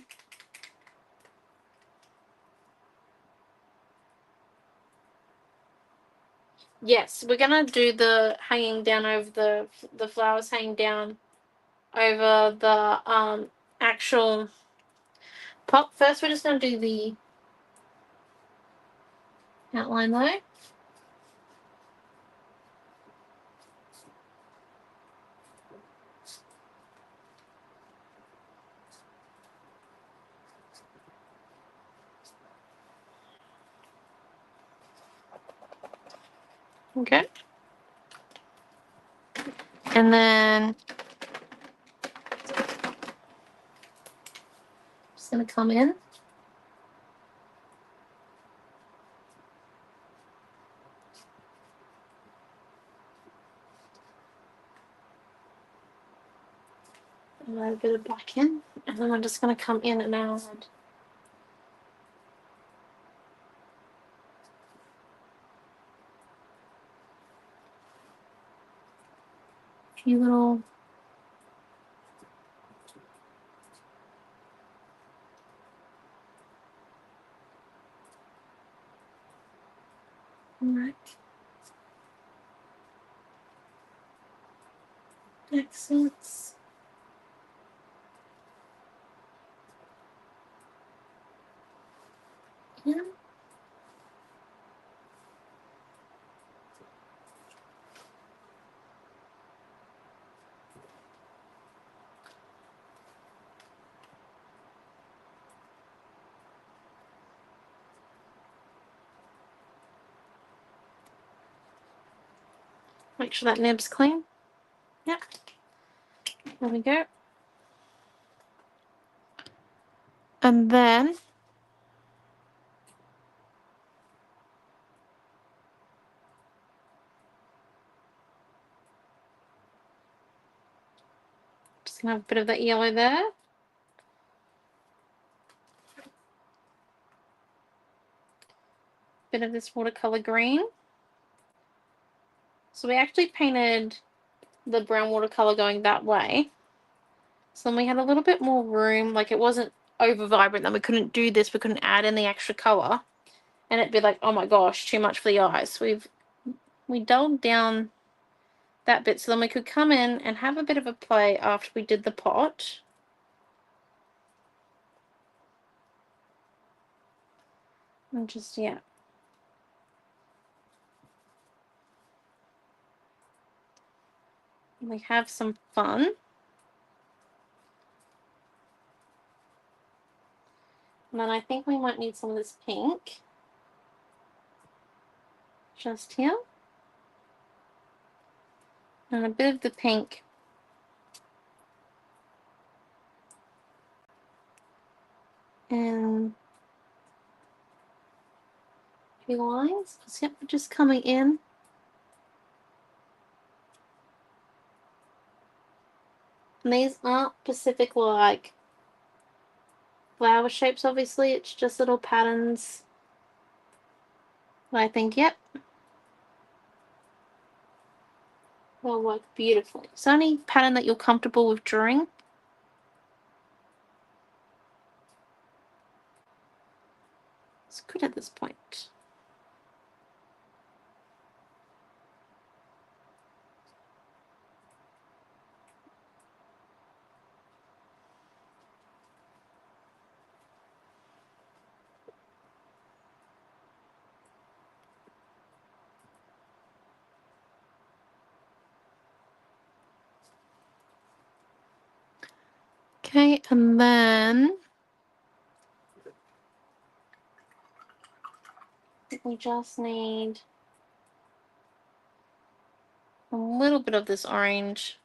Yes, we're gonna do the hanging down over the flowers hanging down over the actual pot. First, we're just gonna do the outline though. Okay. And then just gonna come in. And add a bit of black in. And then I'm just gonna come in and add a few little accents. Yeah. Make sure that nib's clean. Yep. There we go. And then just gonna have a bit of that yellow there. Bit of this watercolor green. So we actually painted the brown watercolor going that way. So then we had a little bit more room, like it wasn't over vibrant, then we couldn't do this, we couldn't add in the extra color. And it'd be like, oh my gosh, too much for the eyes. We dulled down that bit so then we could come in and have a bit of a play after we did the pot. And just, yeah. We have some fun. And then I think we might need some of this pink. Just here. And a bit of the pink. And a few lines. Yep, just coming in. And these aren't specific like flower shapes, obviously. It's just little patterns. But I think, yep, will work beautifully. So any pattern that you're comfortable with drawing. It's good at this point. Okay, and then we just need a little bit of this orange.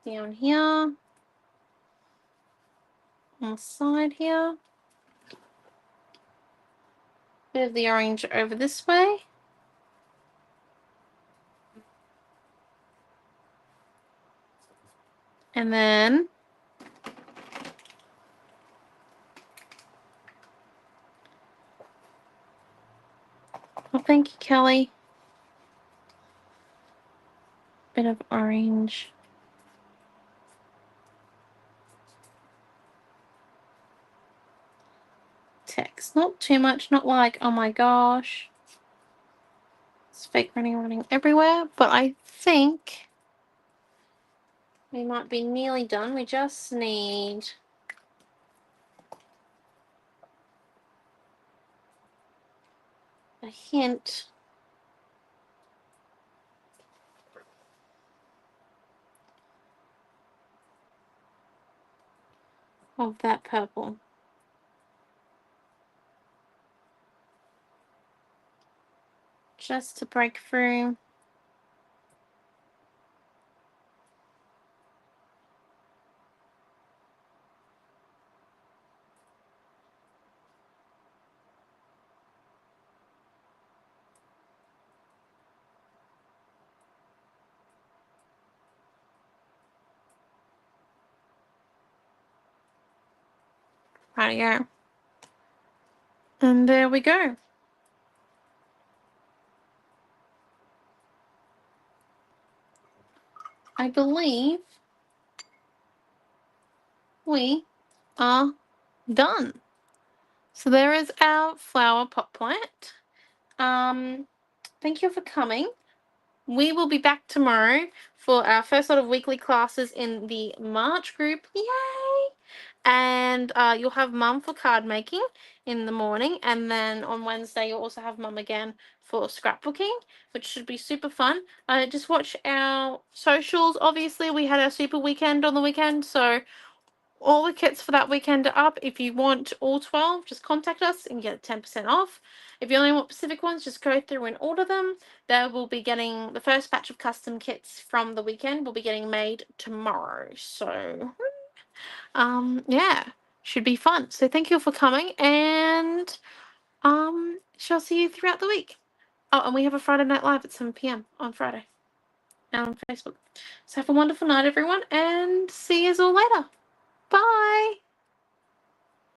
Down here. On the side here. Bit of the orange over this way. And then oh, thank you, Kelly. Bit of orange. Text. Not too much, not like, oh my gosh. It's fake running everywhere. But I think we might be nearly done. We just need a hint of that purple. Just to break through. Rightio. And there we go. I believe we are done. So there is our flower pot plant. Thank you for coming. We will be back tomorrow for our first lot of weekly classes in the March group. Yay! And you'll have Mum for card making in the morning, and then on Wednesday you'll also have Mum again for scrapbooking, which should be super fun. Just watch our socials. Obviously, we had our super weekend on the weekend, so all the kits for that weekend are up. If you want all 12, just contact us and get 10% off. If you only want specific ones, just go through and order them. They will be getting the first batch of custom kits from the weekend will be getting made tomorrow. So yeah, should be fun. So thank you for coming, and shall see you throughout the week. Oh, and we have a Friday Night Live at 7 p.m. on Friday and on Facebook. So have a wonderful night, everyone, and see you all later. Bye.